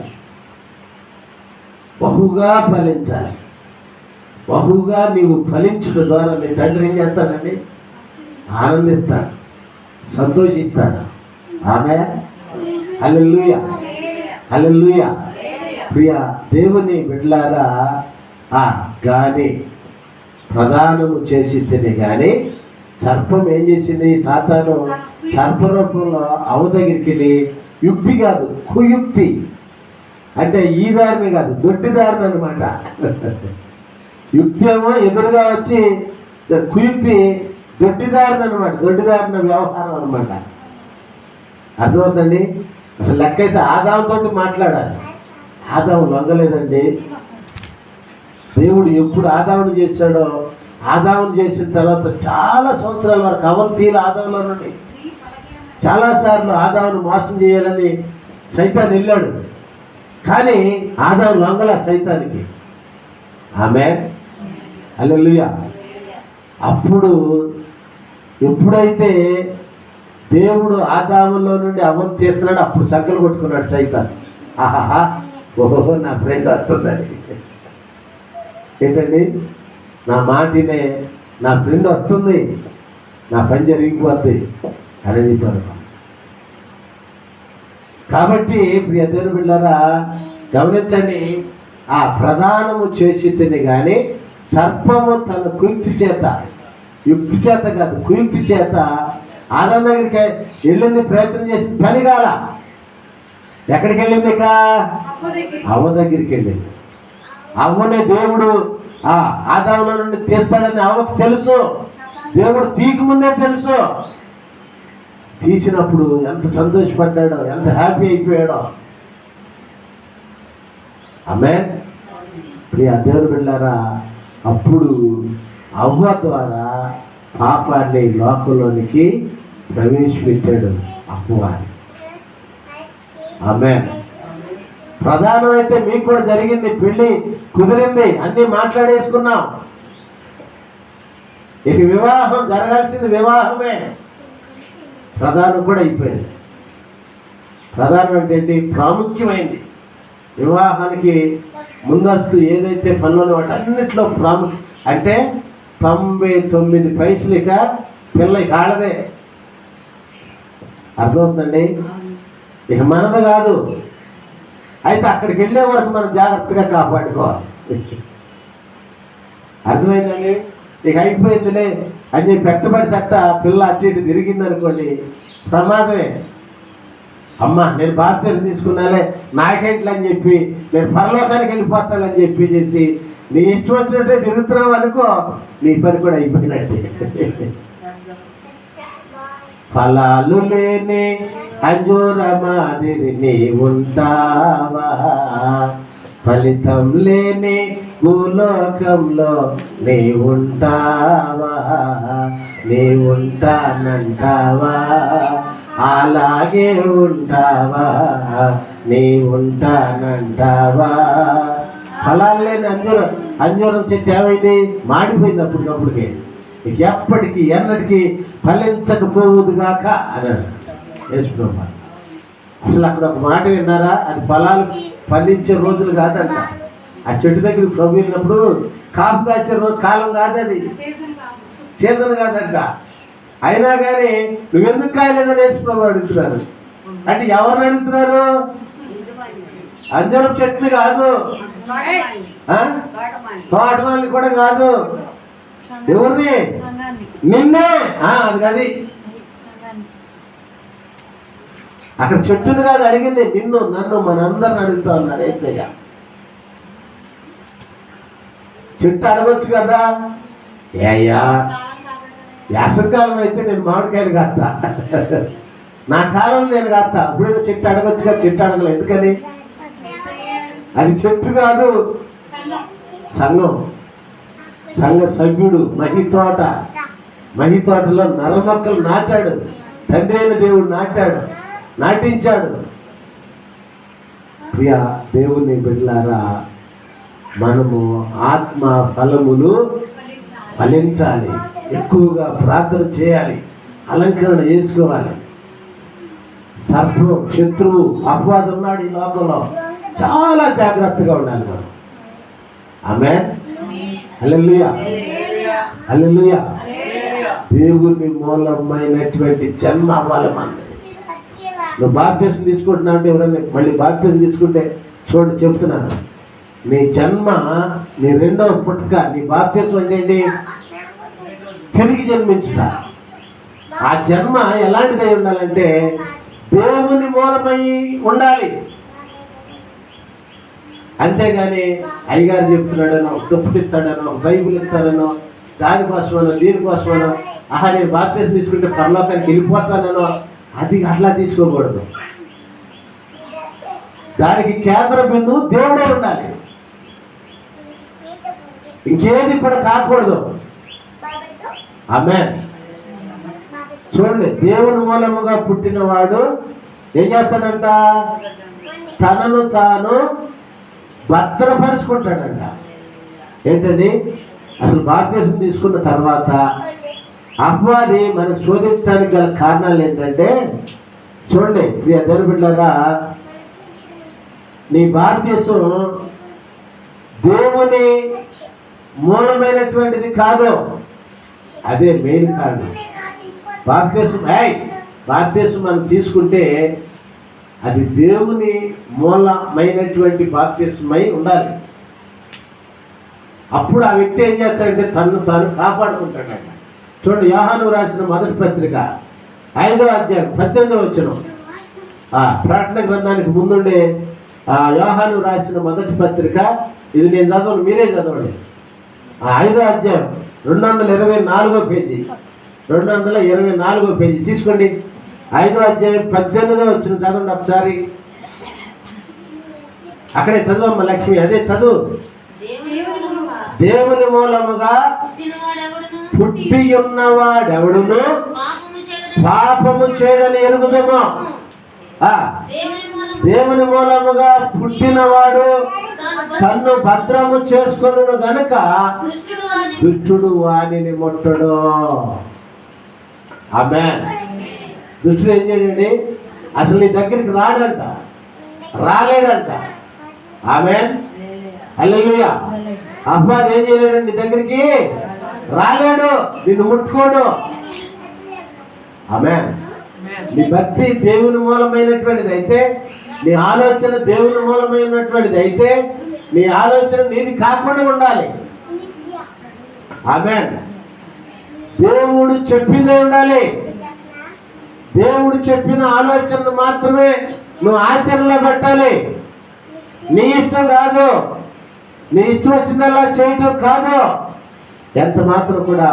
బహుగా ఫలించాలి. బహుగా నీవు ఫలించడం ద్వారా నీ తండ్రి ఏం చేస్తాడండి? ఆనందిస్తాడు, సంతోషిస్తాడు. ఆమేన్, హల్లెలూయా. ప్రియ దేవుని బిడ్డలారా, కానీ ప్రదానము చేసి తిని కానీ సర్పం ఏం చేసింది? సాతాను సర్పరూపంలో అవ దగ్గరికి వెళ్ళి, యుక్తి కాదు కుయుక్తి, అంటే ఈ దారిని కాదు దొడ్డి దారిని అనమాట. యుక్తి ఏమో ఎదురుగా వచ్చి, కుయుక్తి దొడ్డిదారిని అనమాట. దొడ్డిదారిన వ్యవహారం అనమాట. అర్థమవుతుందండి? అసలు లెక్క అయితే ఆదాముతో మాట్లాడాలి. ఆదాము లొంగలేదండి. దేవుడు ఎప్పుడు ఆదామును చేశాడో, ఆదామును చేసిన తర్వాత చాలా సంవత్సరాల వరకు అవంతీలు ఆదాములో నుండి చాలాసార్లు ఆదామును మోసం చేయాలని సైతాన్ వెళ్ళాడు, కానీ ఆదాము లొంగల సైతానికి. ఆమేన్, హల్లెలూయా. అప్పుడు ఎప్పుడైతే దేవుడు ఆదాములో నుండి అవం తీస్తున్నాడు, అప్పుడు సంకలు కొట్టుకున్నాడు సైతాన్. ఆహాహా, ఓహో నా ఫ్రెండ్ వస్తుందని. ఏంటండి? నా మాటినే, నా ఫ్రెండ్ వస్తుంది, నా పని జరిగిపోద్ది అని చెప్పారు. కాబట్టి ప్రియ దేవుని బిడ్డలారా గమనించండి, ఆ ప్రదానము చేసి తిని కానీ సర్పము తన కుయుక్తి చేత, యుక్తి చేత కాదు కుయుక్తి చేత ఆదాము దగ్గరికి వెళ్ళింది, ప్రయత్నం చేసింది, పని కాల. ఎక్కడికి వెళ్ళింది? ఇక అవ్వ దగ్గరికి వెళ్ళింది. అవ్వని దేవుడు ఆదాములో నుండి తీస్తాడని అవ్వకు తెలుసు. దేవుడు తీయక ముందే తెలుసు. తీసినప్పుడు ఎంత సంతోషపడ్డాడో, ఎంత హ్యాపీ అయిపోయాడో. ఆమేన్. ప్రియ దేవుని బిడ్డలారా, అప్పుడు అవ్వ ద్వారా పాపాన్ని లోకంలోనికి ప్రవేశపెట్టాడు అపవాది. ఆమేన్. ప్రధానమైతే మీకు కూడా జరిగింది, పెళ్లి కుదిరింది, అన్నీ మాట్లాడేసుకున్నాం. ఇక వివాహం జరగాల్సింది వివాహమే. ప్రధానం కూడా అయిపోయింది. ప్రధానం అంటే ఏంటి? ప్రాముఖ్యమైంది. వివాహానికి ముందస్తు ఏదైతే పనులు వాటన్నిటిలో ప్రాముఖ్యం. అంటే 99 పైసలు ఇక పిల్ల కాళ్ళదే. అర్థమవుతుందండి? ఇక మనది కాదు. అయితే అక్కడికి వెళ్ళే వరకు మనం జాగ్రత్తగా కాపాడుకోవాలి. అర్థమైందండి? ఇక అయిపోయిందిలే అని చెప్పి పెట్టబడి తట్ట పిల్ల అటు ఇటు తిరిగింది అనుకోండి, ప్రమాదమే. అమ్మ నేను బాప్తిజం తీసుకున్నాలే నాకేంట్లే అని చెప్పి నేను పరలోకానికి వెళ్ళిపోతానని చెప్పి చేసి నీ ఇష్టం వచ్చినట్టే తిరుగుతున్నావు అనుకో, నీ పని కూడా అయిపోయినట్టే. ఫలాలు లేని అంజూర మాదిరి నీ ఉంటావా, ఫలితం లేని భూలోకంలో నీ ఉంటావా, నీ ఉంటానంటావా, అలాగే ఉంటావా, నీ ఉంటానంటావా. ఫలాలు లేని అంజూరం చెట్టు ఏమైంది? మాడిపోయింది అప్పటికప్పుడికి. ఎప్పటికీ ఎన్నటికీ ఫలించకపోవుదుగాక అన్నాడు యేసుప్రభు. అసలు అక్కడ ఒక మాట విన్నారా? అది ఫలాలు ఫలించే రోజులు కాదంట. ఆ చెట్టు దగ్గర ప్రభు వెళ్ళినప్పుడు కాపు కాసే రోజు కాలం కాదు, అది సీజన్ కాదంట. అయినా కానీ నువ్వెందుకు కాయలేదని యేసుప్రభు అడుగుతున్నారు. అంటే ఎవరిని అడుగుతున్నారు? అంజూరపు చెట్టుని కాదు, తోటమాలిని కూడా కాదు, ఎవరిని? నిన్నే. అది అది అక్కడ చెట్టును కాదు అడిగింది, నిన్ను నన్ను మనందరిని అడుగుతా ఉన్నారు యేసయ్య. చెట్టు అడగొచ్చు కదా, ఏయ్యా వేసవికాలం అయితే నేను మామిడికాయలు కాస్తా, నా కాలంలో నేను కాస్తా. అప్పుడేదో చెట్టు అడగొచ్చు కదా, చెట్టు అడగలేదు. ఎందుకని? అది చెట్టు కాదు, సంఘం, సంఘ సభ్యుడు. మహి తోటలో నల్ల మొక్కలు నాటాడు, తండ్రి అయిన దేవుడు నాటించాడు. ప్రియ దేవుని బిడ్డలారా, మనము ఆత్మ ఫలములు ఫలించాలి, ఎక్కువగా ప్రార్థన చేయాలి, అలంకరణ చేసుకోవాలి. సర్పం, శత్రువు, అపవాదం ఉన్నాడు ఈ లోకంలో, చాలా జాగ్రత్తగా ఉండాలి మనం. ఆమేన్. హల్లెలూయా, హల్లెలూయా. దేవుని మూలమైనటువంటి జన్మ అవ్వాలి మనది. నువ్వు బాప్తిజం తీసుకుంటున్నావు అంటే ఎవరైనా మళ్ళీ బాప్తిజం తీసుకుంటే చూడండి, చెప్తున్నాను, నీ జన్మ, నీ రెండవ పుట్టుక, నీ బాప్తిజం అంటే తిరిగి జన్మించుట. ఆ జన్మ ఎలాంటిదై ఉండాలంటే దేవుని మూలమై ఉండాలి. అంతేగాని అయ్యగారు చెప్తున్నాడనో, దుప్పటిస్తాడనో, బైబిల్ ఇస్తాడనో, దానికోసమనో దీనికోసమనో, నేను బాప్తిజం తీసుకుంటే పరలోకానికి వెళ్ళిపోతానో, అది అట్లా తీసుకోకూడదు. దానికి కేంద్ర బిందువు దేవుడే ఉండాలి, ఇంకేది కూడా కాకూడదు. ఆమేన్. చూడండి, దేవుని మూలముగా పుట్టినవాడు ఏం చేస్తాడంట? తనను తాను భద్రపరుచుకుంటాడంట. ఏంటండి? అసలు బాప్తిజం తీసుకున్న తర్వాత అపవాది మనకు శోధించడానికి గల కారణాలు ఏంటంటే, చూడండి ప్రియ దేవుని బిడ్డలారా, నీ బాప్తిజం దేవుని మూలమైనటువంటిది కాదు, అదే మెయిన్ కారణం. బాప్తిజం మనం తీసుకుంటే అది దేవుని మూలమైనటువంటి బాప్తిజమై ఉండాలి. అప్పుడు ఆ వ్యక్తి ఏం చేస్తాడంటే తను తాను కాపాడుకుంటాడంట. చూడండి, యోహాను రాసిన మొదటి పత్రిక 5వ అధ్యాయం 18వ వచనం. ప్రకటన గ్రంథానికి ముందుండే యోహాను రాసిన మొదటి పత్రిక, ఇది నేను చదవను, మీరే చదవండి. 5వ అధ్యాయం 224వ పేజీ, 224వ పేజీ తీసుకోండి. 5వ అధ్యాయం 18వ వచనం చదవండి ఒకసారి. అక్కడే చదువమ్మ లక్ష్మి, అదే చదువు. దేవుని మూలముగా పుట్టి ఉన్నవాడెవడును పాపము చేయడని ఎరుగుదము. దేవుని మూలముగా పుట్టినవాడు తన్ను భద్రము చేసుకొనును గనుక దుష్టుడు వానిని ముట్టడు. ఆమేన్. దుష్టుడు ఏం చేయడండి? అసలు నీ దగ్గరికి రాలేడంట. ఆమేన్. హల్లెలూయా. అపవాది ఏం చేయలేడండి? నీ దగ్గరికి రాలేడు, నిన్ను ముట్టుకోడు. ఆమేన్. నీ భక్తి దేవుని మూలమైనటువంటిది అయితే నీ ఆలోచన దేవుని మూలమైనటువంటిది అయితే నీ ఆలోచన నీది కాకుండా ఉండాలి. ఆమేన్. దేవుడు చెప్పిందే ఉండాలి. దేవుడు చెప్పిన ఆలోచనను మాత్రమే నువ్వు ఆచరణలో పెట్టాలి. నీ ఇష్టం కాదు, నీ ఇష్టం వచ్చిందల్లా చేయటం కాదు, ఎంత మాత్రం కూడా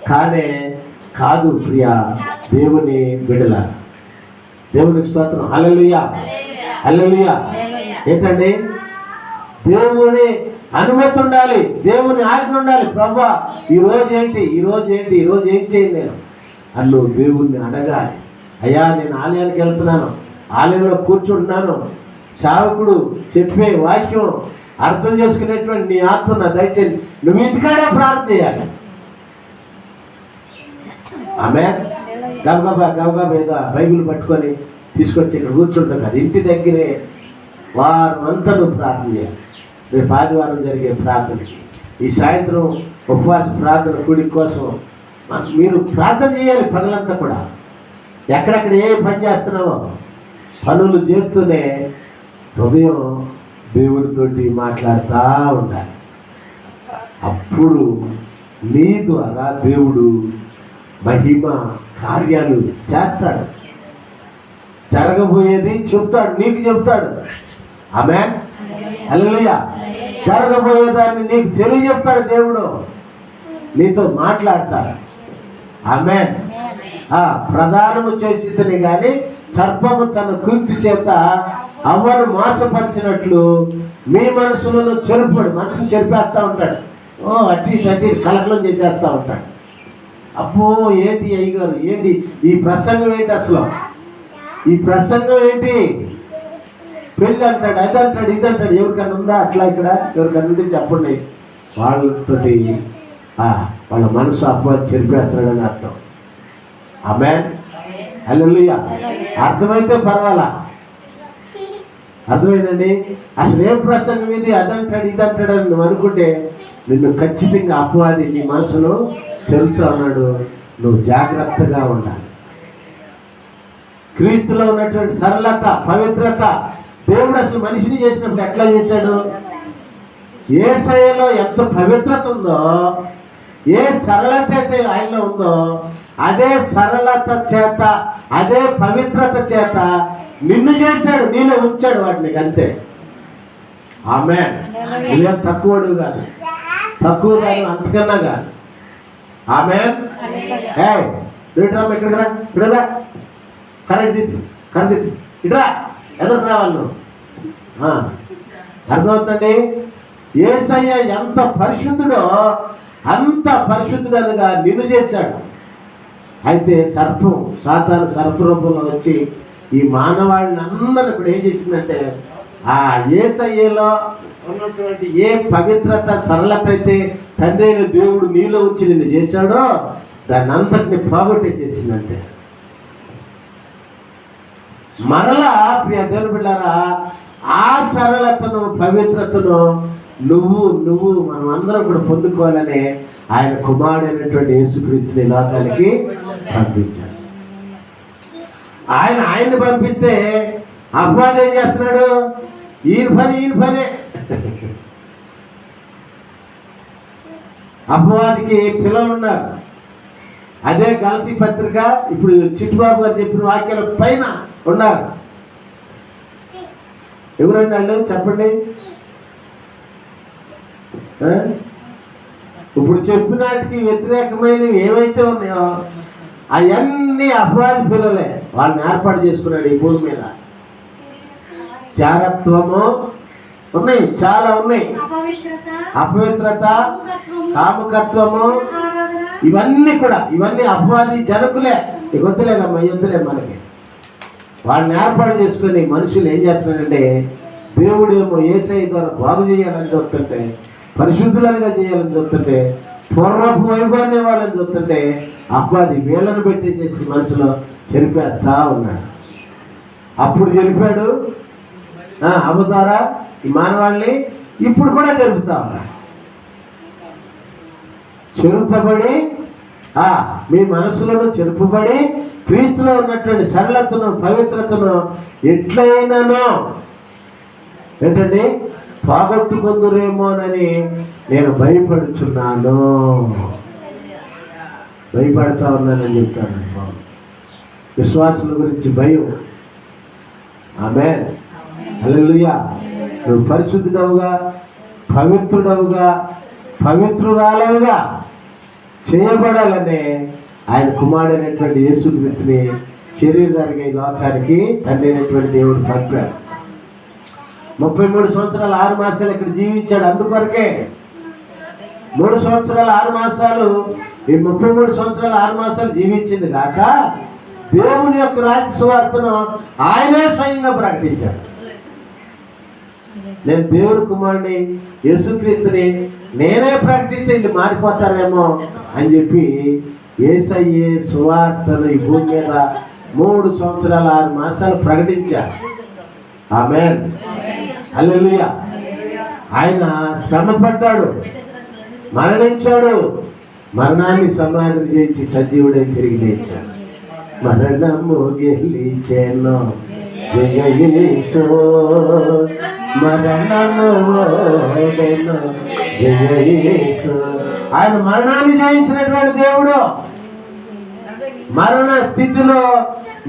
కానే కాదు. ప్రియ దేవుని బిడ్డల, దేవునికి స్తోత్రం. హల్లెలూయా, హల్లెలూయా. ఏంటండి, దేవుని అనుమతి ఉండాలి, దేవుని ఆజ్ఞ ఉండాలి. ప్రభువా ఈరోజు ఏంటి, ఈరోజు ఏంటి, ఈరోజు ఏం చేయండి నేను అని నువ్వు దేవుణ్ణి అడగాలి. అయ్యా నేను ఆలయానికి వెళ్తున్నాను, ఆలయంలో కూర్చుంటున్నాను, సేవకుడు చెప్పే వాక్యం అర్థం చేసుకునేటువంటి నీ ఆత్మ నా దయచేసి నువ్వు ఇంటికాడే ప్రార్థన చేయాలి. ఆమె గబగబా ఏదో బైబిల్ పట్టుకొని తీసుకొచ్చి ఇక్కడ కూర్చుంటాం కదా, ఇంటి దగ్గరే వారమంతా నువ్వు ప్రార్థన చేయాలి. రేపు ఆదివారం జరిగే ప్రార్థనకి, ఈ సాయంత్రం ఉపవాస ప్రార్థన కూడి కోసం మీరు ప్రార్థన చేయాలి. పగలంతా కూడా ఎక్కడెక్కడ ఏ పని చేస్తున్నావో పనులు చేస్తూనే హృదయం దేవునితోటి మాట్లాడుతూ ఉండాలి. అప్పుడు నీ ద్వారా దేవుడు మహిమ కార్యాలు చేస్తాడు. జరగబోయేది చెప్తాడు, నీకు చెప్తాడు. ఆమేన్, హల్లెలూయా. జరగబోయేదాన్ని నీకు తెలియజెప్తాడు. దేవుడు నీతో మాట్లాడతాడు. ఆమేన్. ప్రధానము చేసితని కానీ సర్పము తన కీర్తి చేత అవ్వను మోసపరిచినట్లు మీ మనసులను చెరుపుడు, మనసును చెరిపేస్తూ ఉంటాడు. అట్టి అట్టి కలకలం చేసేస్తూ ఉంటాడు. అబ్బో ఏంటి అయ్యగారు, ఏంటి ఈ ప్రసంగం ఏంటి, అసలు ఈ ప్రసంగం ఏంటి, పెళ్ళి అంటాడు, అది అంటాడు, ఇది అంటాడు. ఎవరికన్నా ఉందా అట్లా? ఇక్కడ ఎవరికన్నా ఉంటే చెప్పండి. వాళ్ళతోటి వాళ్ళ మనసు అపవాది చెరిపేస్తాడని అర్థం. ఆమేన్, హల్లెలూయా. అర్థమైతే పర్వాలా, అర్థమైందండి. అసలు ఏం ప్రసంగం ఇది, అదంటాడు ఇదంటాడు అని నువ్వు అనుకుంటే నిన్ను ఖచ్చితంగా అపవాది నీ మనసులో చెరుపుతా ఉన్నాడు. నువ్వు జాగ్రత్తగా ఉండాలి. క్రీస్తులో ఉన్నటువంటి సరళత, పవిత్రత, దేవుడు అసలు మనిషిని చేసినప్పుడు ఎట్లా చేశాడు? యేసయ్యలో ఎంత పవిత్రత ఉందో, ఏ సరళత అయితే ఆయనలో ఉందో, అదే సరళత చేత, అదే పవిత్రత చేత నిన్ను చేశాడు, నీలో ఉంచాడు వాటిని. అంతే. ఆమేన్. నువ్వేం తక్కువడు కాదు, తక్కువ కాదు, అంతకన్నా కాదు. ఆమేన్. రేట్రామ్ ఇక్కడికి రా, ఇక్కడ కరెంట్ తీసి ఇట్రా, ఎదురు రావాలి నువ్వు. అర్థమవుతుందండి. యేసయ్య ఎంత పరిశుద్ధుడో అంత పరిశుద్ధుడనగా నిన్ను చేశాడు. అయితే సర్పం, సాతాను సర్పరూపంలో వచ్చి ఈ మానవాళిని అందరూ ఇప్పుడు ఏం చేసిందంటే, ఆ యేసయ్యలో ఉన్నటువంటి ఏ పవిత్రత, సరళత అయితే తండ్రి అయిన దేవుడు నీలో ఉంచి నిన్ను చేశాడో దాన్ని అంతటిని పోగొట్టేసేసిందంటే. మరలా ప్రియ దేవుని బిడ్డలారా, ఆ సరళతను, పవిత్రతను నువ్వు మనం అందరం కూడా పొందుకోవాలని ఆయన కుమారుడైనటువంటి యేసుక్రీస్తుని లోకానికి పంపించాడు. ఆయన్ని పంపిస్తే అపవాది ఏం చేస్తున్నాడు? ఈయన పనే. అపవాదికి పిల్లలు ఉన్నారు. అదే గలతీ పత్రిక ఇప్పుడు చిట్టుబాబు గారు చెప్పిన వాక్యాల పైన ఉన్నారు. ఎవరండి వాళ్ళు? చెప్పండి. ఇప్పుడు చెప్పినాటికి వ్యతిరేకమైనవి ఏవైతే ఉన్నాయో అవన్నీ అపవాది పిల్లలే. వాళ్ళని ఏర్పాటు చేసుకున్నాడు ఈ భూమి మీద. జారత్వము ఉన్నాయి, చాలా ఉన్నాయి. అపవిత్రత, కామకత్వము, ఇవన్నీ అపవాది జనకులే. వద్దులేదమ్మా, వద్దులే మనకి. వాళ్ళని ఏర్పాటు చేసుకుని మనుషులు ఏం చేస్తున్నారంటే, దేవుడేమో యేసయ్య ద్వారా బాగు చేయాలని చూస్తుంటే, పరిశుద్ధులనిగా చేయాలని చూస్తుంటే, పూర్వపు వైభవాన్ని వాళ్ళని చూస్తుంటే అపవాది వీళ్ళను పెట్టేసేసి మనసులో చెరిపేస్తా ఉన్నాడు. అప్పుడు చెరిపాడు అవ్వ ద్వారా ఈ మానవాళ్ళని, ఇప్పుడు కూడా జరుపుతా ఉన్నాడు. చెరుపబడి మీ మనసులను చెరుపుబడి క్రీస్తులో ఉన్నటువంటి సరళతను పవిత్రతను ఎట్లయినానో ఏంటండి పోగొట్టుకుందురేమోనని నేను భయపడుచున్నాను. భయపడతా ఉన్నానని చెప్తాను. విశ్వాసుల గురించి భయం. ఆమేన్, హల్లెలూయా. నువ్వు పరిశుద్ధుడవుగా, పవిత్రుడవుగా, పవిత్రురాలవుగా చేయబడాలనే ఆయన కుమారుడైనటువంటి యేసుక్రీస్తుని శరీరానికి ఈ లోకానికి తండ్రి అయినటువంటి దేవుడు పంపాడు. 33 సంవత్సరాలు 6 మాసాలు ఇక్కడ జీవించాడు. అందుకొరకే 3 సంవత్సరాలు 6 మాసాలు ఈ 33 సంవత్సరాలు 6 మాసాలు జీవించింది కాక దేవుని యొక్క రాజ్య సువార్తను ఆయనే స్వయంగా ప్రకటించాడు. నేను దేవుని కుమారుని యేసుక్రీస్తుని నేనే ప్రకటిస్తే వీళ్ళు మారిపోతారేమో అని చెప్పి యేసయ్యే సువార్తను ఈ భూమి మీద 3 సంవత్సరాలు 6 మాసాలు ప్రకటించాడు. ఆమేన్, హల్లెలూయా. ఆయన శ్రమ పడ్డాడు, మరణించాడు, మరణాన్ని సమాధి చేసి సజీవుడై తిరిగి లేచాడు. మరణము గెలిచెను జయ యేసు, మరణము ఓడెను జయ యేసు. ఆయన మరణాన్ని జయించినటువంటి దేవుడు. మరణ స్థితిలో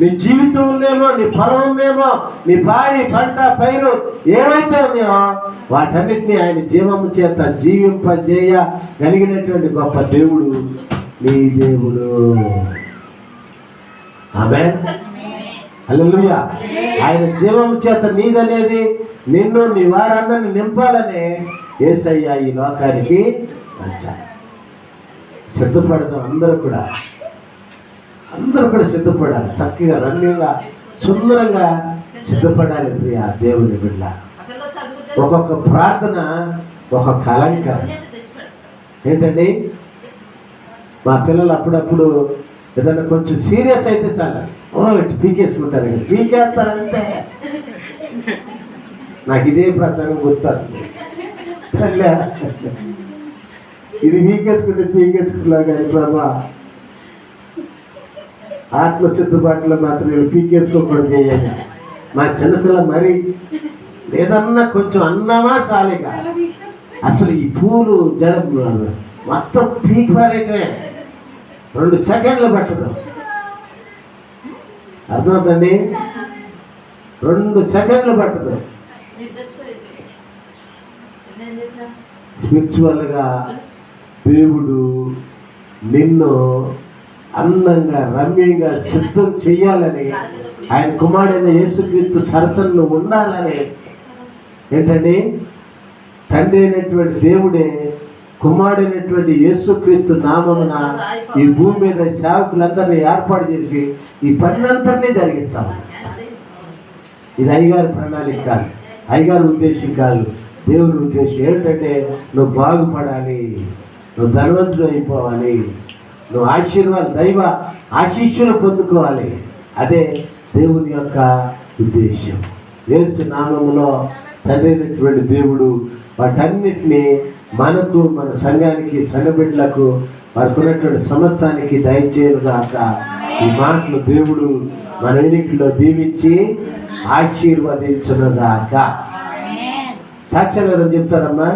నీ జీవితం ఉందేమో, నీ పొలం ఉందేమో, నీ పాడి పంట పైరు ఏవైతే ఉన్నాయో వాటన్నిటినీ ఆయన జీవము చేత జీవింపజేయగలిగినటువంటి గొప్ప దేవుడు నీ దేవుడు. ఆమేన్, హల్లెలూయా. ఆయన జీవము చేత నీదనేది నిన్ను నీ వారందరిని నింపాలని యేసయ్య ఈ లోకానికి వచ్చాడు. సిద్ధపడదాం అందరూ కూడా సిద్ధపడాలి. చక్కగా రమ్యంగా సుందరంగా సిద్ధపడాలి ప్రియ దేవుని బిడ్డ. ఒక్కొక్క ప్రార్థన ఒక్కొక్క అలంకరణ. ఏంటండి, మా పిల్లలు అప్పుడప్పుడు ఏదైనా కొంచెం సీరియస్ అయితే చాలు పీకేసుకుంటారు. పీకేస్తారంటే నాకు ఇదే ప్రసంగం గుర్తుంది. ఇది పీకేసుకున్నా కానీ ప్రభా ఆత్మసిద్ధపాటులో మాత్రం పీకేసుకోకూడదు చేయాలి. మా చిన్నపిల్ల మరి ఏదన్నా కొంచెం అన్నామా చాలేగా అసలు ఈ పూలు జడ మొత్తం పీక్ పారేయటమే 2 సెకండ్లు పట్టదు. అర్థమవుతండి, 2 సెకండ్లు పట్టదు. స్పిరిచువల్గా దేవుడు నిన్ను అందంగా రమ్యంగా సిద్ధం చెయ్యాలని ఆయన కుమారుడైన యేసుక్రీస్తు సరసనలో ఉండాలని ఏంటండి తండ్రి అయినటువంటి దేవుడే కుమారుడైనటువంటి యేసుక్రీస్తు నామమున ఈ భూమి మీద సేవకులందరినీ ఏర్పాటు చేసి ఈ పన్నంతటినీ జరిగిస్తాం. ఇది అయ్యగారి ప్రణాళిక కాదు, అయ్యగారి ఉద్దేశం కాదు. దేవుని ఉద్దేశం ఏంటంటే నువ్వు బాగుపడాలి, నువ్వు ధనవంతుడు అయిపోవాలి, నువ్వు దైవ ఆశీస్సులు పొందుకోవాలి. అదే దేవుని యొక్క ఉద్దేశం. యేసు నామములో తండ్రి అయినటువంటి దేవుడు వాటన్నిటినీ మనకు, మన సంఘానికి, సంఘబిడ్డలకు, వారికి ఉన్నటువంటి సమస్తానికి దయచేయుగాక. ఈ మాటలు దేవుడు మన ఎన్నికల్లో దీవించి ఆశీర్వదించునుగాక. సాక్ష్యాలు చెప్తారమ్మా.